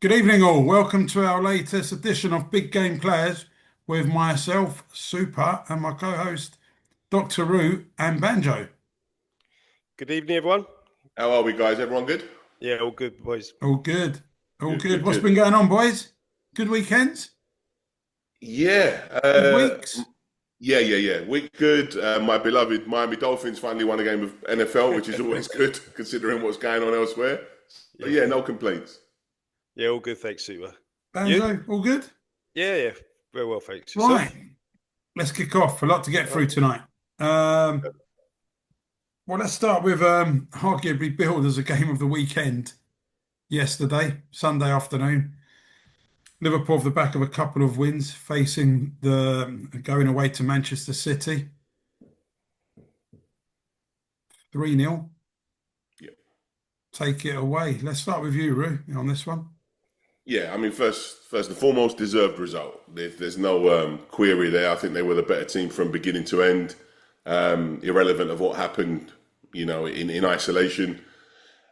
Good evening, all. Welcome to our latest edition of Big Game Players with myself, Super, and my co-host, Dr. Root and Banjo. Good evening, everyone. How are we, guys? Everyone good? Yeah, all good, boys. All good. All Good, good. good, What's good. been going on, boys? Good weekends? Yeah. Good weeks? Yeah. Week good. My beloved Miami Dolphins finally won a game of NFL, which is always good considering what's going on elsewhere. But yeah, no complaints. Yeah, all good, thanks, Super. Banjo, all good? Yeah, very well, thanks. Yourself? Right. Let's kick off. A lot to get through tonight. Well, let's start with arguably billed as a game of the weekend yesterday, Sunday afternoon. Liverpool off the back of a couple of wins, facing going away to Manchester City. 3-0. Yeah. Take it away. Let's start with you, Roo, on this one. Yeah, I mean, first and foremost, deserved result. There's no query there. I think they were the better team from beginning to end, irrelevant of what happened, in isolation.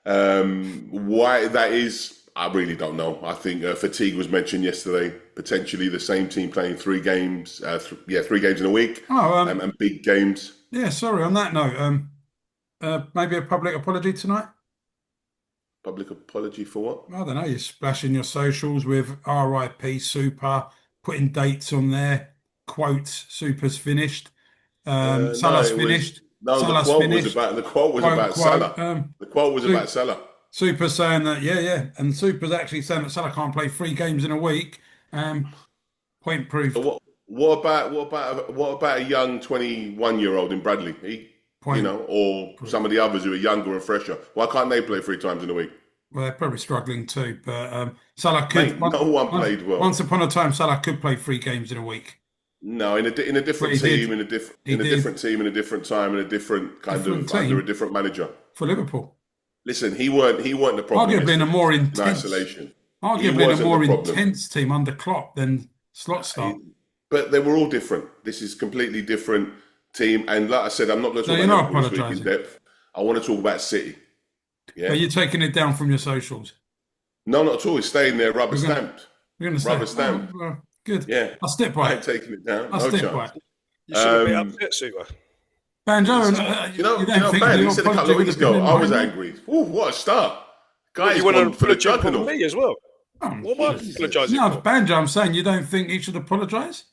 Why that is, I really don't know. I think fatigue was mentioned yesterday. Potentially the same team playing 3 games, 3 games in a week, and big games. Yeah, sorry. On that note, maybe a public apology tonight. Public apology for what? I don't know. You're splashing your socials with RIP Super, putting dates on there, quotes. Super's finished. Salah's finished. The quote was about Salah. The quote was about Salah. Super's saying that, and Super's actually saying that Salah can't play 3 games in a week. Point proved. So what about a young 21-year-old in Bradley? Or some of the others who are younger and fresher. Why can't they play 3 times in a week? Well, they're probably struggling too. But Salah could. No one played well. Once upon a time, Salah could play 3 games in a week. No, in a different team, in a different team, in a different time, in a different kind of team, under a different manager. For Liverpool. Listen, he weren't the problem. Arguably in a more intense isolation. Arguably in a more intense team under Klopp than Slot start. But they were all different. This is completely different team. And like I said, I'm not going to talk about Liverpool this week in depth. I want to talk about City. Yeah. But you're taking it down from your socials? No, not at all. It's staying there, rubber stamped. We're going to rubber stamped. Good. Yeah. I'll stick by it. I ain't taking it down. I'll stick by it. You should be upset, Super. Banjo, Ben, he said a couple of weeks ago, I was angry. Ooh, what a start. Guys, you want to apologise for me as well? What am I apologising for? No, Banjo, I'm saying you don't think he should apologise?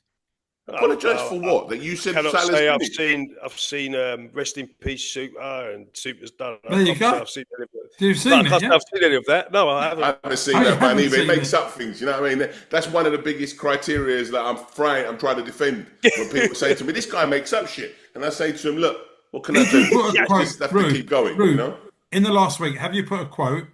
Apologise for what? That you said cannot Salah's say I've seen Rest in Peace Super and Super's done. There you go. You've seen it, yeah? I've seen any of that. No, I haven't. I haven't seen that, man. Even it makes up things. You know what I mean? That's one of the biggest criteria that I'm trying to defend. When people say to me, "This guy makes up shit," and I say to him, "Look, what can I do? Just have to keep going." You know? In the last week, have you put a quote?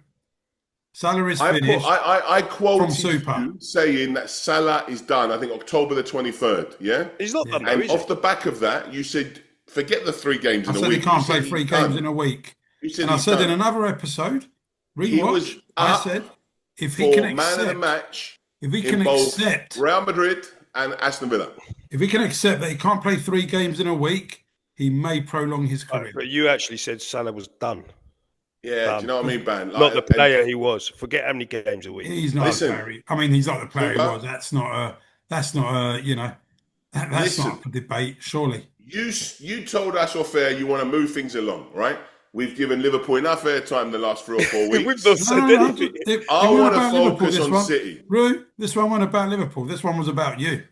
Salah is finished. I quoted Super. you saying that Salah is done. I think October the 23rd. Yeah, he's not done. And off the back of that, you said, "Forget the 3 games in a week." I said he can't play 3 games in a week. And I said in another episode, rewatch. I said if he can accept man of the match, if he can accept Real Madrid and Aston Villa, if he can accept that he can't play 3 games in a week, he may prolong his career. But you actually said Salah was done. Yeah, do you know what I mean, Ben? Not the player he was. Forget how many games a week. He's not a player. I mean, he's not the player he was. That's not a that's not a debate, surely. You told us off air you want to move things along, right? We've given Liverpool enough airtime the last 3 or 4 weeks. We've not said anything. I want to focus on City. Roo, this one wasn't about Liverpool. This one was about you.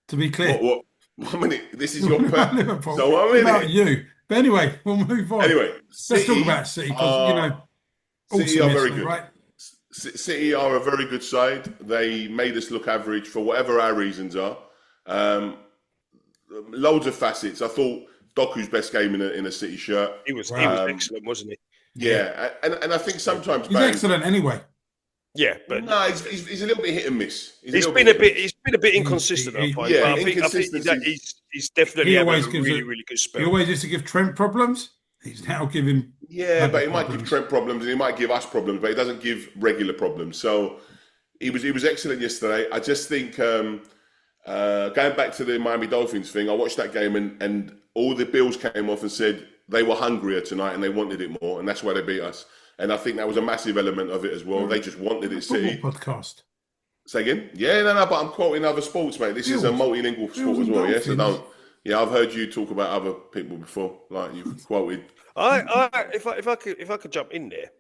To be clear. What? 1 minute. This is your part. Liverpool. So 1 minute. About you. But anyway, we'll move on. Anyway, let's talk about City because City are very good. Right? City are a very good side. They made us look average for whatever our reasons are. Loads of facets. I thought Doku's best game in a City shirt. He was excellent, wasn't he? Yeah, and I think sometimes he's excellent anyway. Yeah, but no, he's a little bit hit and miss. He's been a bit inconsistent. I find. Yeah, I think he's definitely having a really good spell. He always used to give Trent problems. He's now giving. Yeah, but he might give Trent problems and he might give us problems, but he doesn't give regular problems. So he was excellent yesterday. I just think going back to the Miami Dolphins thing, I watched that game and all the Bills came off and said they were hungrier tonight and they wanted it more, and that's why they beat us. And I think that was a massive element of it as well. They just wanted it, City. Podcast. Say again? Yeah, no, but I'm quoting other sports, mate. This is a multilingual sport as well, yeah? So don't... Yeah, I've heard you talk about other people before, like you've quoted. If I could jump in there,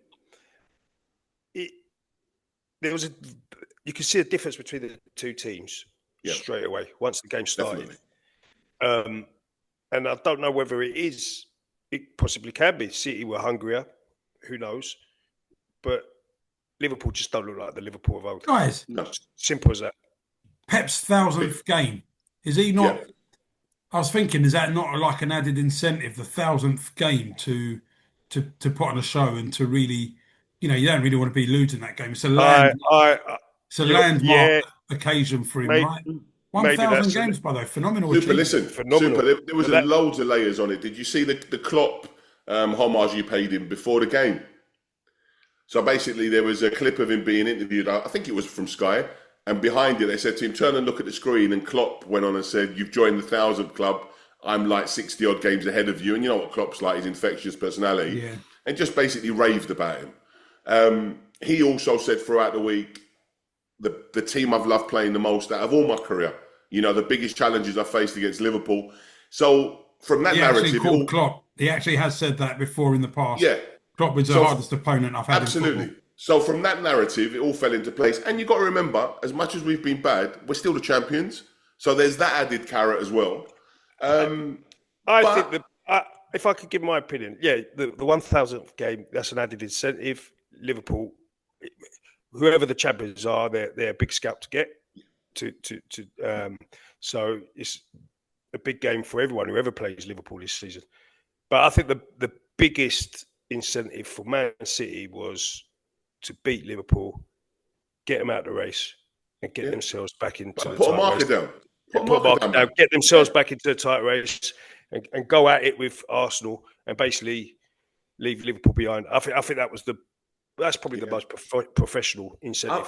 you can see a difference between the two teams straight away once the game started. And I don't know whether it possibly can be. City were hungrier, who knows? But Liverpool just don't look like the Liverpool of old. Guys, simple as that. Pep's 1,000th game, is he not? Yeah. I was thinking, is that not like an added incentive, the 1,000th game to put on a show and to really, you don't really want to be losing that game. It's a landmark occasion for him, right? 1,000 games, by the way, phenomenal. Super, listen, phenomenal. Super. There was loads of layers on it. Did you see the Klopp homage you paid him before the game? So basically, there was a clip of him being interviewed. I think it was from Sky. And behind it, they said to him, turn and look at the screen. And Klopp went on and said, you've joined the 1,000th club. I'm like 60-odd games ahead of you. And you know what Klopp's like, his infectious personality. Yeah. And just basically raved about him. He also said throughout the week, the team I've loved playing the most out of all my career. The biggest challenges I faced against Liverpool. So from that narrative... Klopp. He actually has said that before in the past. Yeah. Klopp was the hardest opponent I've had. Absolutely. In football. So from that narrative, it all fell into place. And you've got to remember, as much as we've been bad, we're still the champions. So there's that added carrot as well. I think if I could give my opinion, the 1,000th game, that's an added incentive. Liverpool, whoever the champions are, they're a big scalp to get. So it's a big game for everyone, whoever plays Liverpool this season. But I think the biggest incentive for Man City was to beat Liverpool, get them out of the race, and get themselves back into the title race. Get themselves back into the title race, and go at it with Arsenal, and basically leave Liverpool behind. I think that's probably the most professional incentive.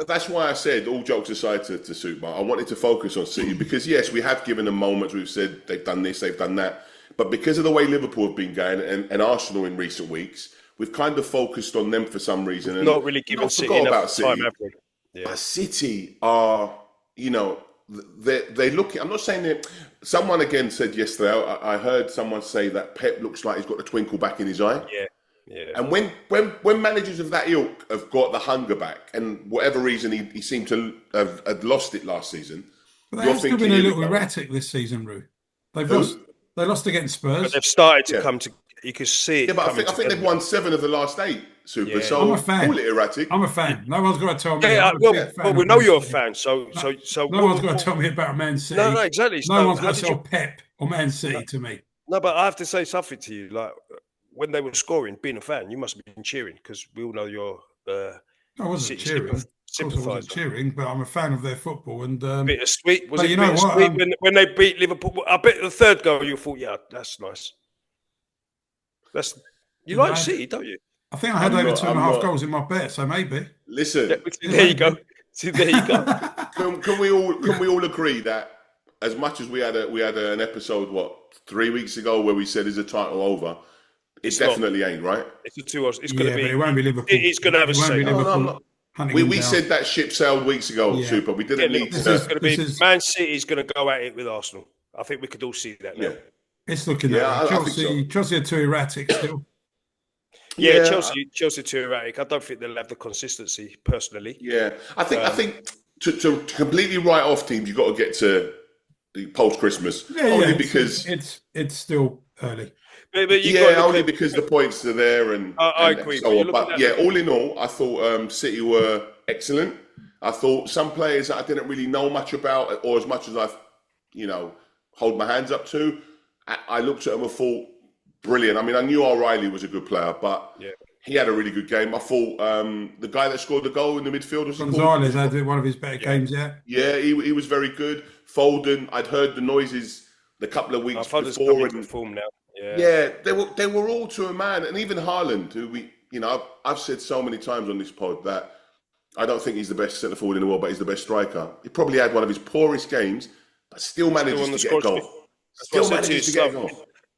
That's why I said, all jokes aside to Super, I wanted to focus on City because yes, we have given them moments. We've said they've done this, they've done that, but because of the way Liverpool have been going and Arsenal in recent weeks. We've kind of focused on them for some reason. And not really given City enough time, have we? Yeah. But City are, they're looking... I'm not saying that... Someone again said yesterday, I heard someone say that Pep looks like he's got the twinkle back in his eye. Yeah. And when managers of that ilk have got the hunger back, and whatever reason he seemed to have lost it last season... But they've still been a little erratic this season, Roo. They lost against Spurs. But they've started to come to... You can see it. Yeah, but I think they've won 7 of the last 8, Super. Yeah. So I'm a fan. Call it erratic. I'm a fan. No one's got to tell me. Well, we know you're a fan. So no one's got to tell me about Man City. No, exactly. No one's got to tell Pep or Man City to me. No, but I have to say something to you. Like when they were scoring, being a fan, you must have been cheering because we all know you're. I wasn't cheering. Of course, I wasn't cheering, but I'm a fan of their football. And bittersweet. Was it bittersweet when they beat Liverpool? I bet the third goal you thought, yeah, that's nice. You like City, don't you? I think I had over 2.5 goals in my bet, so maybe. Listen, there you go. Can we all agree that as much as we had an episode 3 weeks ago where we said is the title over? It definitely ain't, right? It's a 2 hours. It's going to be. But it won't be Liverpool. It's going to have a say. We said that ship sailed weeks ago, Super. We didn't need to. It's going to be Man City is going to go at it with Arsenal. I think we could all see that now. Yeah. It's looking at Chelsea are too erratic still. Yeah, Chelsea too erratic. I don't think they'll have the consistency personally. Yeah, I think to completely write off teams, you've got to get to the post Christmas. Because it's still early. But only because the points are there and I agree. So but all in all, I thought City were excellent. I thought some players that I didn't really know much about, or as much as I've hold my hands up to. I looked at him and thought, brilliant. I mean, I knew O'Reilly was a good player, but he had a really good game. I thought the guy that scored the goal in the midfield was Gonzalez had one of his better games, Yeah, he was very good. Foden, I'd heard the noises a couple of weeks before. In form now. Yeah, they were all to a man. And even Haaland, who I've said so many times on this pod that I don't think he's the best centre forward in the world, but he's the best striker. He probably had one of his poorest games, but still manages to get a goal. Still manages to get a goal.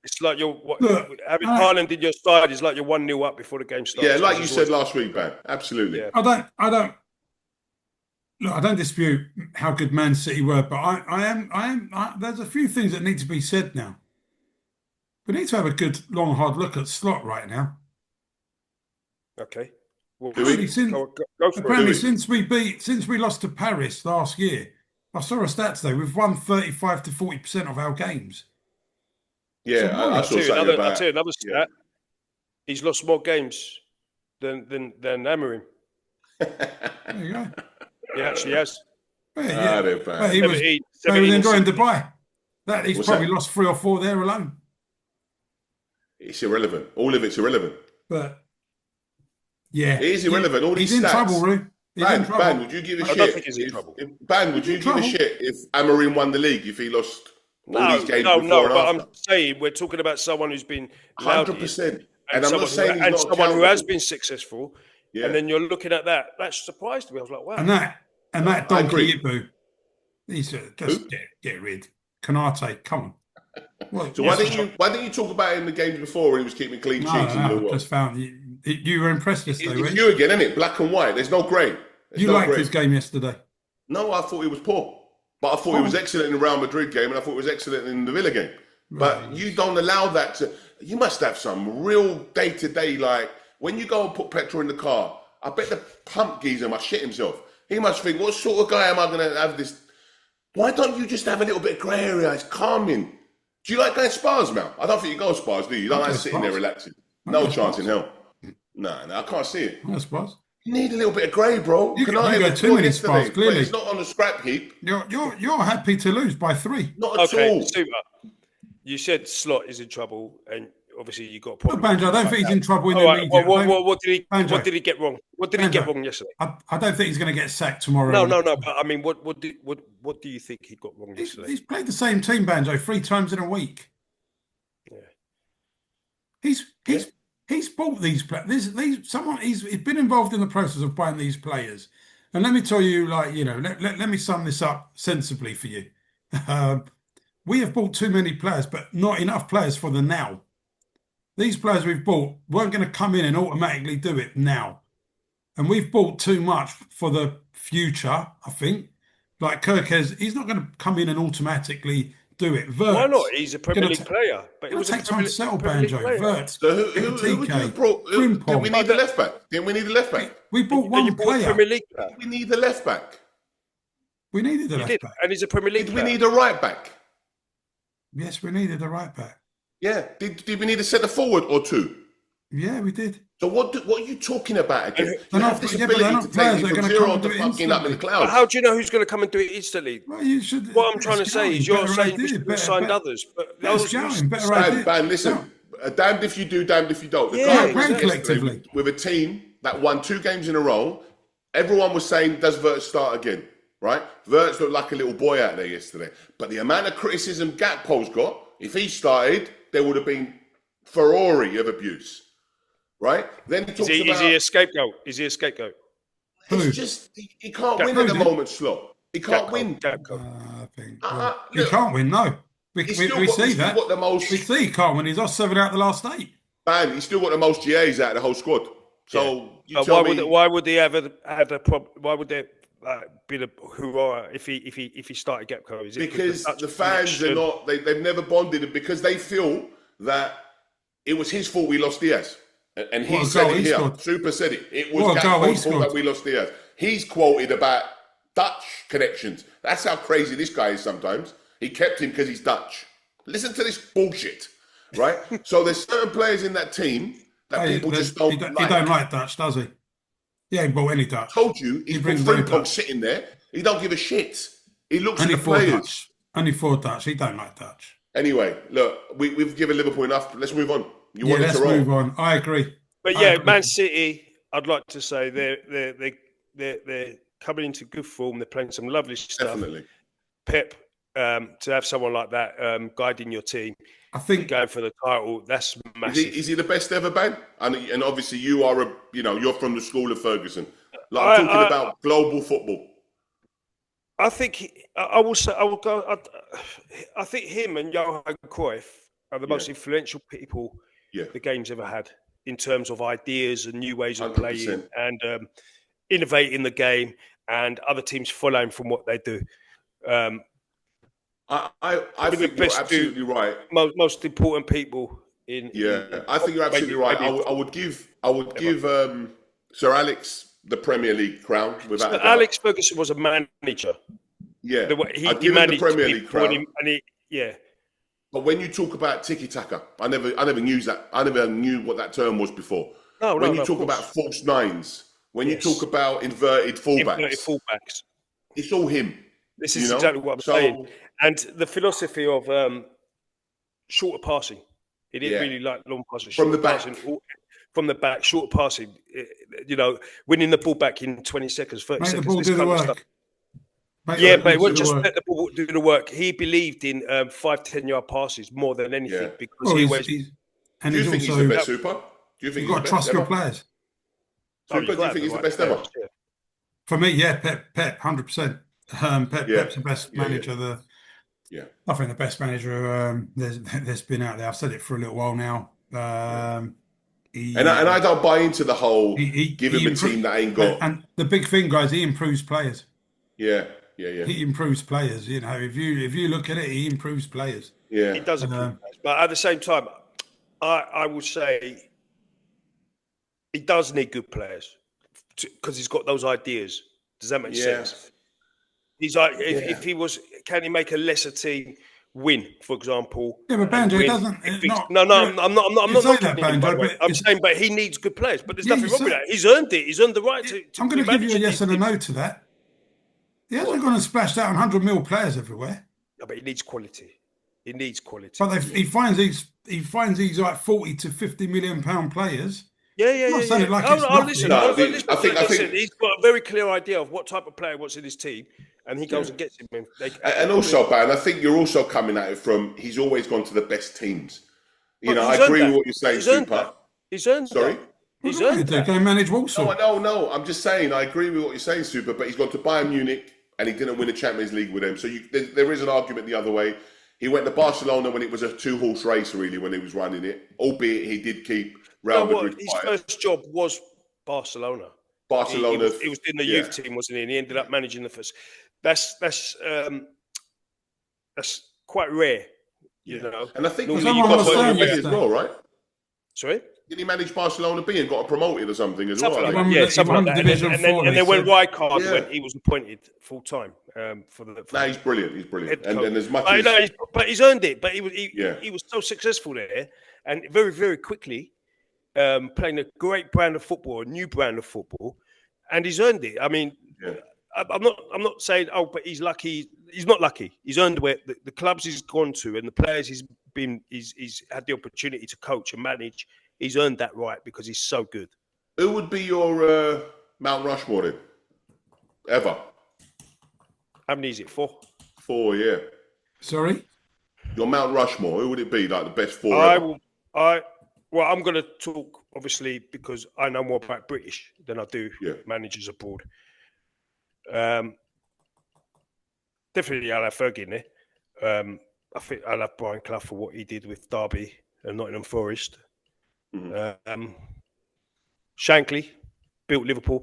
It's like Look, having Haaland in your side is like you're 1-0 up before the game starts. Yeah, like you said last week, man. Absolutely. Yeah. I don't dispute how good Man City were, but there's a few things that need to be said now. We need to have a good, long, hard look at Slot right now. Okay. Well, apparently, since we lost to Paris last year, I saw a stat today. We've won 35 to 40% of our games. Yeah, I'll tell you another stat. Yeah. He's lost more games than Amorim. There you go. He actually has. He was enjoying Dubai. He's probably lost 3 or 4 there alone. It's irrelevant. All of it's irrelevant. But yeah, it is irrelevant. All these he's stats. in trouble, Roo. Ban, would you give a shit? I don't think he's in trouble. Ban, would you give a shit if Amorim won the league if he lost all these games? No. But I'm saying we're talking about someone who's been 100%, and I'm not saying and someone who has been successful. Yeah. And then you're looking at that. That surprised me. I was like, wow. And that donkey Ibu. He's just get rid. Kanate, come on. Well, so why didn't you talk about it in the games before when he was keeping clean sheets? I just found you were impressed yesterday. It's you again, isn't it? Black and white. There's no grey. You liked his game yesterday. No, I thought he was poor. But I thought he was excellent in the Real Madrid game, and I thought he was excellent in the Villa game. But you don't allow that to. You must have some real day-to-day, like when you go and put petrol in the car. I bet the pump geezer must shit himself. He must think, what sort of guy am I going to have this? Why don't you just have a little bit of grey area? It's calming. Do you like going spas, Mal? I don't think you go spas, do you? You don't like sitting there relaxing. No chance in hell. No, I can't see it. No spas. You need a little bit of grey, bro. You go too many spas, clearly. It's not on the scrap heap. You're happy to lose by 3. Not at all. Super. You said Slot is in trouble, and obviously you got a problem. Banjo, I don't think he's in trouble in the media. What did he get wrong? What did he get wrong yesterday? I don't think he's going to get sacked tomorrow. No. But I mean, what do you think he got wrong yesterday? He's played the same team, Banjo, 3 times in a week. Yeah. He's bought these players. He's been involved in the process of buying these players. And let me tell you, let me sum this up sensibly for you. We have bought too many players, but not enough players for the now. These players we've bought weren't going to come in and automatically do it now. And we've bought too much for the future, I think. Like Kirkes, he's not going to come in and automatically do it. Wirtz, why not? He's a Premier League player. But it will take time to settle, Banjo. Wirtz, so who brought? Did we need the left back? Didn't we need the left back? We bought one player. Premier League player. We need the left back. We needed the left back. And he's a Premier League player. We need a right back. Yes, we needed a right back. Yeah. Did we need a centre forward or 2? Yeah, we did. So what are you talking about again? You have this ability to take me from 0 to fucking up in the clouds. But how do you know who's going to come and do it instantly? Well, you should. What I'm trying to say is you're saying we should have signed others. But Ben, listen. Damned if you do, damned if you don't. The guy collectively with a team that won 2 games in a row. Everyone was saying, does Wirtz start again? Right? Wirtz looked like a little boy out there yesterday. But the amount of criticism Gakpo's got, if he started, there would have been Ferrari of abuse. Right? Then he talks about... Is he a scapegoat? Is he a scapegoat? It's just, he can't win at the moment, Slot. He can't win. He can't win, no. We see that. We see he can't win. He's lost 7 out of the last 8. Man, he's still got the most GAs out of the whole squad. So why would they have had a problem? Why would there be a hurrah if he started Gakpo? Because the fans are not. They've never bonded, and because they feel that it was his fault we lost Diaz. And he said it here. Super said it. It was Gakpo's fault that we lost Diaz. He's quoted about Dutch connections. That's how crazy this guy is sometimes. He kept him because he's Dutch. Listen to this bullshit, right? So there's certain players in that team that people just don't like. He don't like Dutch, does he? He ain't bought any Dutch. I told you, he's got Frimpong sitting there. He don't give a shit. He looks at the players. Only 4 Dutch. He don't like Dutch. Anyway, look, we've given Liverpool enough. Let's move on. Let's move on. I agree. But Man City, I'd like to say they're coming into good form. They're playing some lovely stuff. Definitely. Pep, to have someone like that guiding your team, I think going for the title, that's massive. Is he the best ever, Ben? And obviously you are you're from the school of Ferguson. Like I'm talking about global football. I think I will go. I think him and Johan Cruyff are the most influential people the game's ever had in terms of ideas and new ways of 100%. playing and innovating the game, and other teams following from what they do. I think you're absolutely right. Most important people in. I think you're absolutely right. I would give Sir Alex the Premier League crown without a doubt. Alex Ferguson was a manager. Yeah, I'd give him the Premier League crown. But when you talk about tiki-taka, I never knew that. I never knew what that term was before. When you talk about false nines, when you talk about inverted fullbacks, it's all him. This is exactly what I'm saying. And the philosophy of shorter passing. He didn't really like long passing. From the back, shorter passing. Winning the ball back in 20 seconds, 30 seconds. The ball do the work. But it wasn't just let the ball do the work. He believed in 5-10 yard passes more than anything because he always. Do you think he's the best Super? Do you think you've got to trust your players? Super, do you think he's the best ever? For me, Pep, 100%. Pep's the best manager. I think the best manager there's been out there. I've said it for a little while now. And I don't buy into the whole give him a team that ain't got. And the big thing, guys, he improves players. Yeah. He improves players. If you look at it, he improves players. Yeah, he does improve players. But at the same time, I would say he does need good players because he's got those ideas. Does that make sense? He's like, if he was, can he make a lesser team win, for example? Yeah, but Banjo doesn't. I'm not saying that, I'm saying, but he needs good players. But there's nothing wrong with that. He's earned it. He's earned the right to. I'm going to give you a yes and a no to that. He hasn't gone and splashed out 100 mil players everywhere. No, but he needs quality. He needs quality. But he finds these like 40 to 50 million pound players. Listen. He's got a very clear idea of what type of player wants in his team, and he goes and gets him. And also, Ben, I think you're also coming at it from he's always gone to the best teams. I agree with what you're saying, Super. He's earned Sorry? He's earned that. Can manage Walsall. No. I'm just saying, I agree with what you're saying, Super, but he's gone to Bayern Munich and he didn't win a Champions League with them. So there is an argument the other way. He went to Barcelona when it was a 2-horse race, really, when he was running it, albeit he did keep Real Madrid his first job was Barcelona. He was in the youth team, wasn't he? And he ended up managing the first. That's quite rare, you know. And I think he got Barcelona B as well, right? Sorry? Did he manage Barcelona B and got promoted or something as well? Something like that. And then when Rijkaard went, he was appointed full time for the. No, he's brilliant. He's brilliant. And as much but he's earned it. But he was so successful there, and very, very quickly playing a great brand of football, a new brand of football, and he's earned it. I mean, I'm not saying but he's lucky. He's not lucky. He's earned where the clubs he's gone to and the players he's had the opportunity to coach and manage. He's earned that right because he's so good. Who would be your Mount Rushmore then? Ever? How many is it? 4? 4, yeah. Sorry? Your Mount Rushmore, who would it be? Like the best 4 ever? I'm going to talk, obviously, because I know more about British than I do managers abroad. Definitely I'll have Fergie in there. I think I'll have Brian Clough for what he did with Derby and Nottingham Forest. Mm-hmm. Shankly built Liverpool.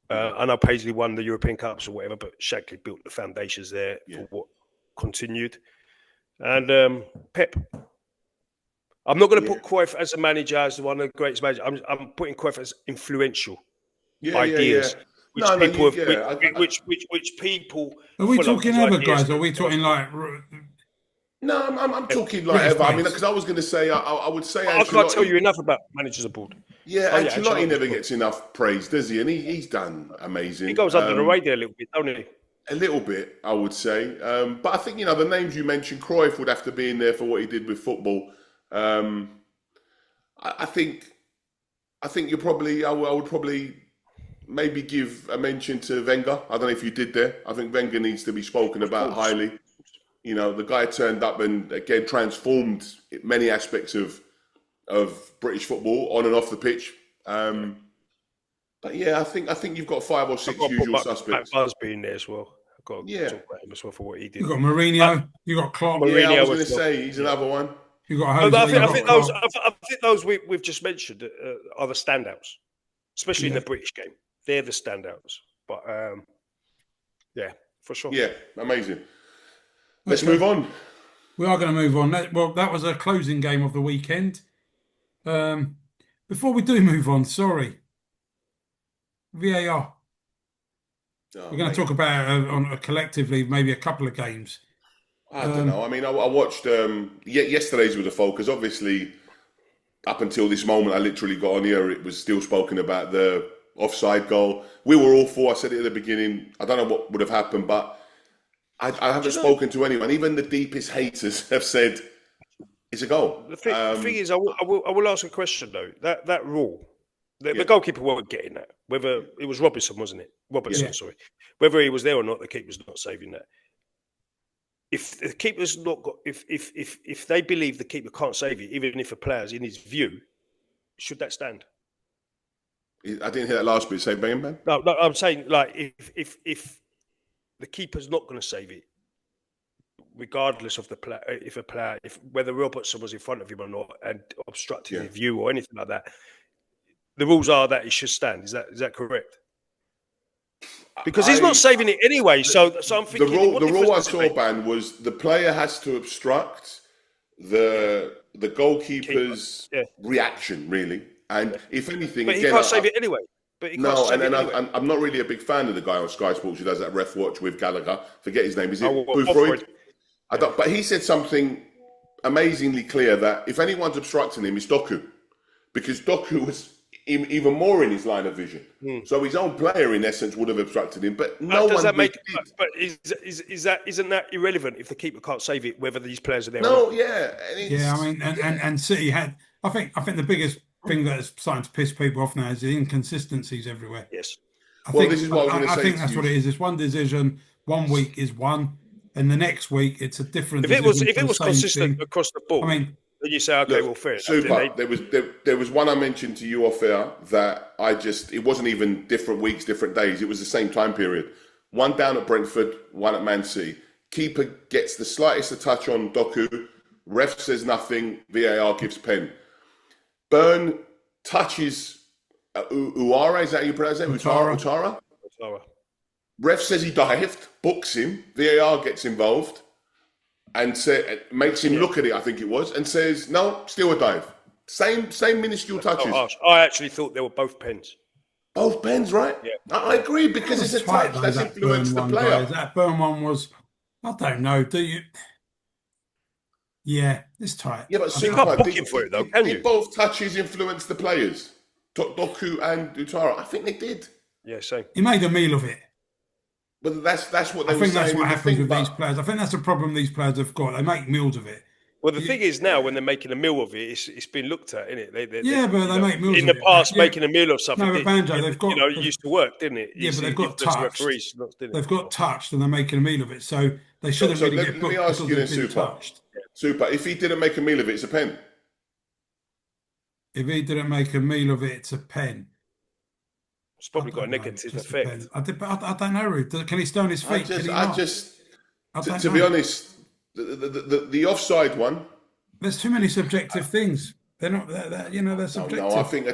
I know Paisley won the European Cups or whatever, but Shankly built the foundations there for what continued. And Pep. I'm not going to put Cruyff as a manager, as one of the greatest managers. I'm putting Cruyff as influential ideas. Which people. Are we talking ever, guys? Or are we talking like? No, I'm talking like ever. I mean, because I was going to say, I would say. I can't tell you enough about managers abroad. Yeah, Ancelotti never gets enough praise, does he? And he's done amazing. He goes under the radar a little bit, don't he? A little bit, I would say. But I think the names you mentioned, Cruyff would have to be in there for what he did with football. I think you probably. I would probably maybe give a mention to Wenger. I don't know if you did there. I think Wenger needs to be spoken about highly. The guy turned up and again transformed many aspects of British football on and off the pitch. But yeah, I think you've got 5 or 6 usual suspects. Busby in there as well. I've got to talk about him as well for what he did. You've got Mourinho. You've got Klopp. I was going to say he's another one. You've got Jose. I think those we've just mentioned are the standouts, especially in the British game. They're the standouts. But yeah, for sure. Yeah, amazing. Let's move on. We are going to move on. Well, that was a closing game of the weekend. Before we do move on, sorry, VAR. We're going to talk about on collectively maybe a couple of games. I don't know. I mean, I watched yesterday's with the focus. Obviously, up until this moment, I literally got on here. It was still spoken about the offside goal. We were all for. I said it at the beginning. I don't know what would have happened, but I haven't spoken to anyone. Even the deepest haters have said it's a goal. The thing is, I will ask a question though. That rule, the goalkeeper wasn't getting that. Whether it was Robinson, wasn't it? Sorry. Whether he was there or not, the keeper's not saving that. If the keeper's not got, if they believe the keeper can't save it, even if a player's in his view, should that stand? I didn't hear that last bit. Say bang bang. No, I'm saying like if the keeper's not going to save it, regardless of the player, if whether Robertson was in front of him or not and obstructed his view or anything like that, the rules are that it should stand. Is that correct? Because he's not saving it anyway. So I'm thinking the rule I saw, Ban, was the player has to obstruct the goalkeeper's reaction, really. And if anything, but he can't save it anyway. I'm not really a big fan of the guy on Sky Sports who does that ref watch with Gallagher. Forget his name. Is it Boothroyd? But he said something amazingly clear that if anyone's obstructing him, it's Doku, because Doku was even more in his line of vision. So his own player, in essence, would have obstructed him. But no one did. But isn't that irrelevant if the keeper can't save it, whether these players are there? No, or not? Yeah. I mean, and City had. I think the biggest thing that is starting to piss people off now is the inconsistencies everywhere. Yes. I think that's what it is. It's one decision. 1 week is one, and the next week it's a different. If it was consistent across the board, I mean, then you say, okay, well, fair. Super. There was one I mentioned to you off air that it wasn't even different weeks, different days. It was the same time period. One down at Brentford, one at Man City. Keeper gets the slightest touch on Doku. Ref says nothing. VAR gives pen. Burn touches Uara. Is that how you pronounce it? Utara. Ref says he dived, books him. VAR gets involved and makes him look at it, I think it was, and says, no, still a dive. Same minuscule touches. I actually thought they were both pens. Both pens, right? Yeah. I agree, because it's a touch that's influenced the player. That Burn one was, I don't know, do you? Yeah, it's tight. Yeah, but you can't book him for it, though, can you? Did both touches influence the players? Doku and Utara? I think they did. Yeah, same. He made a meal of it. But that's what they were saying. I think that's what happens with these players. I think that's the problem these players have got. They make meals of it. Well, the thing is now, when they're making a meal of it, it's been looked at, isn't it? They make meals in the past, making a meal of something. No, but Banjo, they've got. It used to work, didn't it? Yeah, but they've got touched. They've got touched, and they're making a meal of it. So they shouldn't really get booked. Let me ask you then, Super. If he didn't make a meal of it, it's a pen. If he didn't make a meal of it, it's a pen. It's probably got a negative effect. I don't know, Ruth. Can he stay on his feet? To be honest, the offside one. There's too many subjective things. They're not. They're subjective. No, I think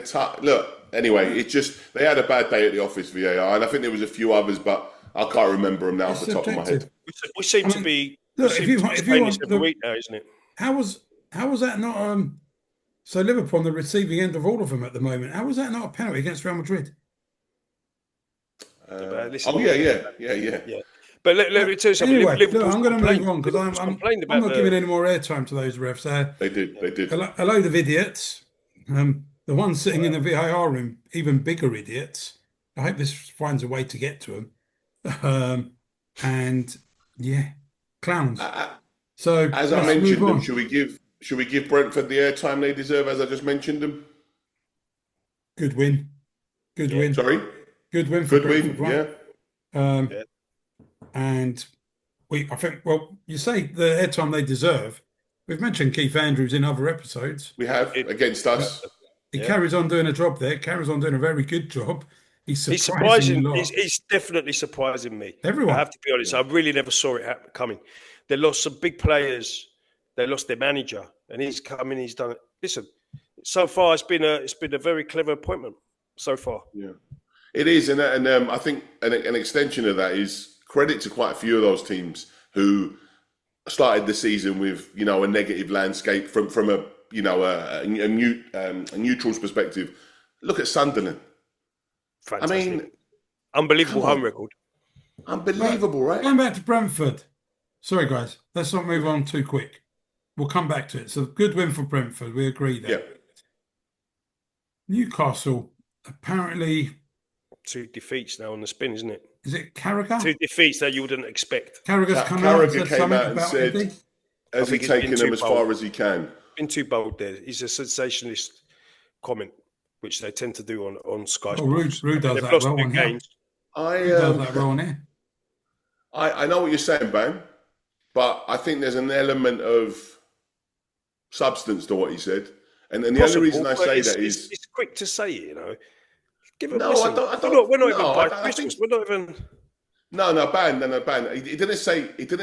look. Anyway, it's just they had a bad day at the office, VAR, and I think there was a few others, but I can't remember them now off the top of my head. We seem to be. Look, if you want every week now, isn't it? How was that not? So Liverpool on the receiving end of all of them at the moment. How was that not a penalty against Real Madrid? Yeah. But let me tell you something. Anyway, I'm going to move on because I'm not giving any more airtime to those refs. They did. A load of idiots. The ones sitting in the VAR room, even bigger idiots. I hope this finds a way to get to them. And yeah, clowns. So as I mentioned them, should we give Brentford the airtime they deserve? As I just mentioned them. Good win. Sorry. Good win for Brentford, right? Yeah. And I think, you say the airtime they deserve. We've mentioned Keith Andrews in other episodes. We have, against us. He carries on doing a job there, carries on doing a very good job. He's surprising. He's definitely surprising me. Everyone. I have to be honest. I really never saw it coming. They lost some big players they lost their manager, and he's come in. He's done it. Listen, so far it's been a very clever appointment so far. Yeah, it is, and I think an extension of that is credit to quite a few of those teams who started the season with a negative landscape from a neutral's perspective. Look at Sunderland. Fantastic. I mean, unbelievable home record. Unbelievable, right? Going back to Brentford. Sorry, guys. Let's not move on too quick. We'll come back to it. It's a good win for Brentford. We agree there. Yeah. Newcastle, apparently... 2 defeats now on the spin, isn't it? Is it Carragher? 2 defeats that you wouldn't expect. Carragher's come out and said something about said, Eddie. Has he taken them as far as he can? Been too bold there. He's a sensationalist comment, which they tend to do on Sky Sports. Rude does that well on here. Does that well on here. I know what you're saying, Bang, but I think there's an element of substance to what he said. And the only reason I say that is... It's quick to say it, Give it no, listen. I don't. We're not even by Christmas. We're not even... No, Ban. He didn't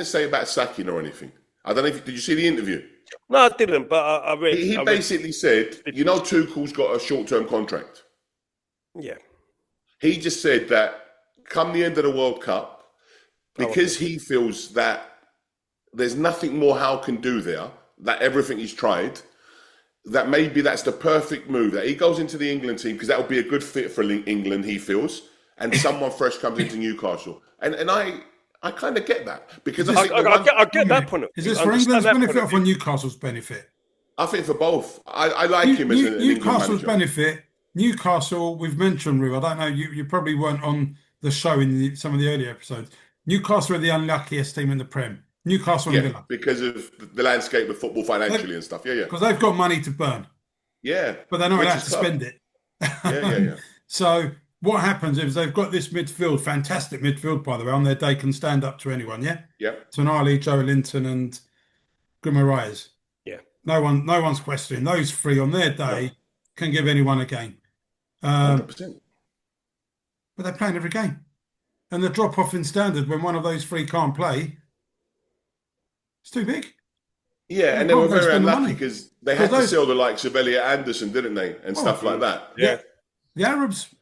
say about sacking or anything. I don't know if... Did you see the interview? No, I didn't, but I read... He basically said, Tuchel's got a short-term contract. Yeah. He just said that come the end of the World Cup, because he feels that there's nothing more Howe can do there, that everything he's tried, that maybe that's the perfect move, that he goes into the England team, because that would be a good fit for England, he feels, and someone fresh comes into Newcastle. And I kind of get that, because I get that point. Is this for England's benefit or for Newcastle's benefit? I think for both. I like him as an Newcastle's England manager. benefit. Newcastle, we've mentioned, Rue, I don't know, you probably weren't on the show in some of the earlier episodes. Newcastle are the unluckiest team in the Prem. Newcastle and Villa. Because of the landscape of football financially and stuff. Yeah. Because they've got money to burn. Yeah. But they're not allowed to spend it. Yeah. So what happens is they've got this midfield, fantastic midfield, by the way, on their day can stand up to anyone, yeah? Yeah. Tonali, Joe Linton and Guimaraes. Yeah. No one's questioning. Those three on their day can give anyone a game. 100%. But they're playing every game. And the drop-off in standard when one of those three can't play, it's too big. Yeah, and they were very unlucky because they had to sell the likes of Elliot Anderson, didn't they? And stuff like that. Yeah. The Arabs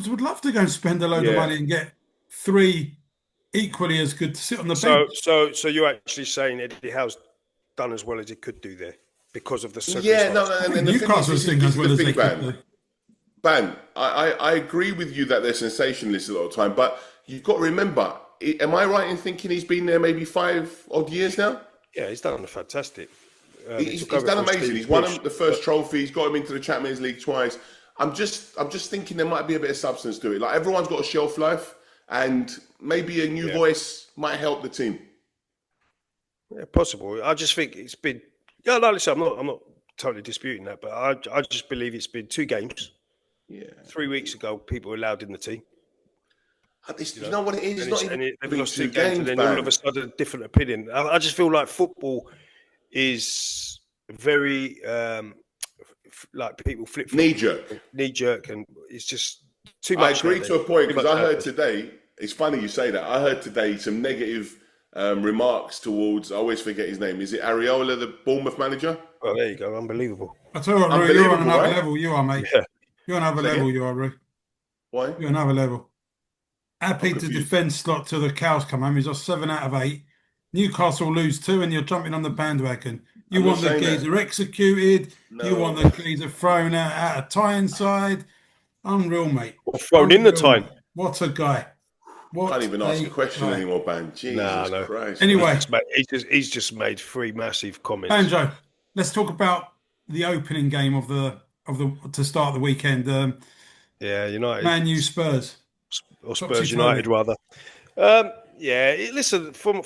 would love to go and spend a load of money and get 3 equally as good to sit on the bench. So you're actually saying Eddie Howe's done as well as he could do there because of the circumstances? Yeah, no, and Newcastle's doing as well as they could do. Ban, I agree with you that they're sensationalists a lot of the time, but you've got to remember, am I right in thinking he's been there maybe 5 odd years now? Yeah, he's done fantastic. He's done amazing. He's won the first trophy. He's got him into the Champions League twice. I'm just thinking there might be a bit of substance to it. Like everyone's got a shelf life, and maybe a new voice might help the team. Yeah, possible. I just think it's been. Yeah, no, listen, I'm not totally disputing that, but I just believe it's been 2 games. Yeah. 3 weeks ago, people were allowed in the team. You know what it is? They've lost 2 games, and then all of a sudden, a different opinion. I just feel like football is very like people flip knee jerk, and it's just too much. I agree to a point because I heard today. It's funny you say that. I heard today some negative remarks towards. I always forget his name. Is it Areola, the Bournemouth manager? Oh, there you go. Unbelievable. I tell you what, Rui, you're on another level. You are, mate. Yeah. You're on another level. You are, Rui. Why? You're on another level. Happy to defend slot till the cows come home. He's lost 7 out of 8. Newcastle lose 2, and you're jumping on the bandwagon. You want the geezer executed. No. You want the geezer thrown out of Tyneside. Unreal, mate. Or thrown in the Tyne. What a guy. I can't even ask a question anymore, Ban. Jesus Christ. Anyway. He's just made 3 massive comments. Banjo, let's talk about the opening game of the to start the weekend. United. Man U Spurs. Or Spurs United, rather. Listen, from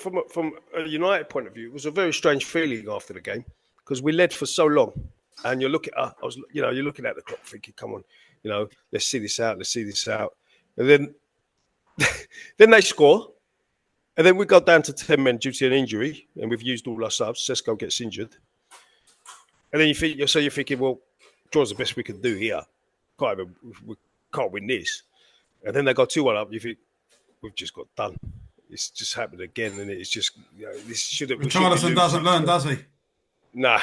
a United point of view, it was a very strange feeling after the game because we led for so long, and you're looking at the clock, thinking, "Come on, let's see this out," and then they score, and then we go down to 10 men due to an injury, and we've used all our subs. Sesko gets injured, and then you're thinking, well, draw's the best we can do here. We can't win this. And then they got 2-1 up. You think we've just got done. It's just happened again, and it's just this should have. Richarlison doesn't learn, does he? Nah.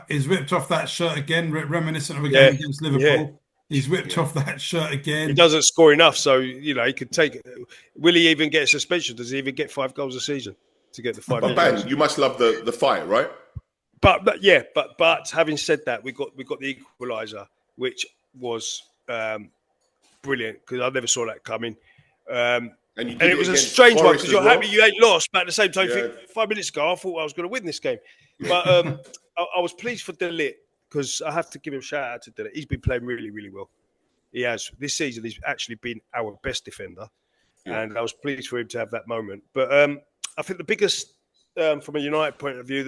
He's ripped off that shirt again, reminiscent of a game against Liverpool. Yeah. He's ripped off that shirt again. He doesn't score enough, so he could take it. Will he even get a suspension? Does he even get 5 goals a season to get the 5 But Ben, you must love the fight, right? But having said that, we got the equaliser, which was brilliant because I never saw that coming. And it was a strange one because you're happy you ain't lost, but at the same time, you think 5 minutes ago I thought I was going to win this game. But I was pleased for De Ligt because I have to give him a shout out to De Ligt. He's been playing really, really well. He has. This season, he's actually been our best defender, and I was pleased for him to have that moment. But I think the biggest, from a United point of view,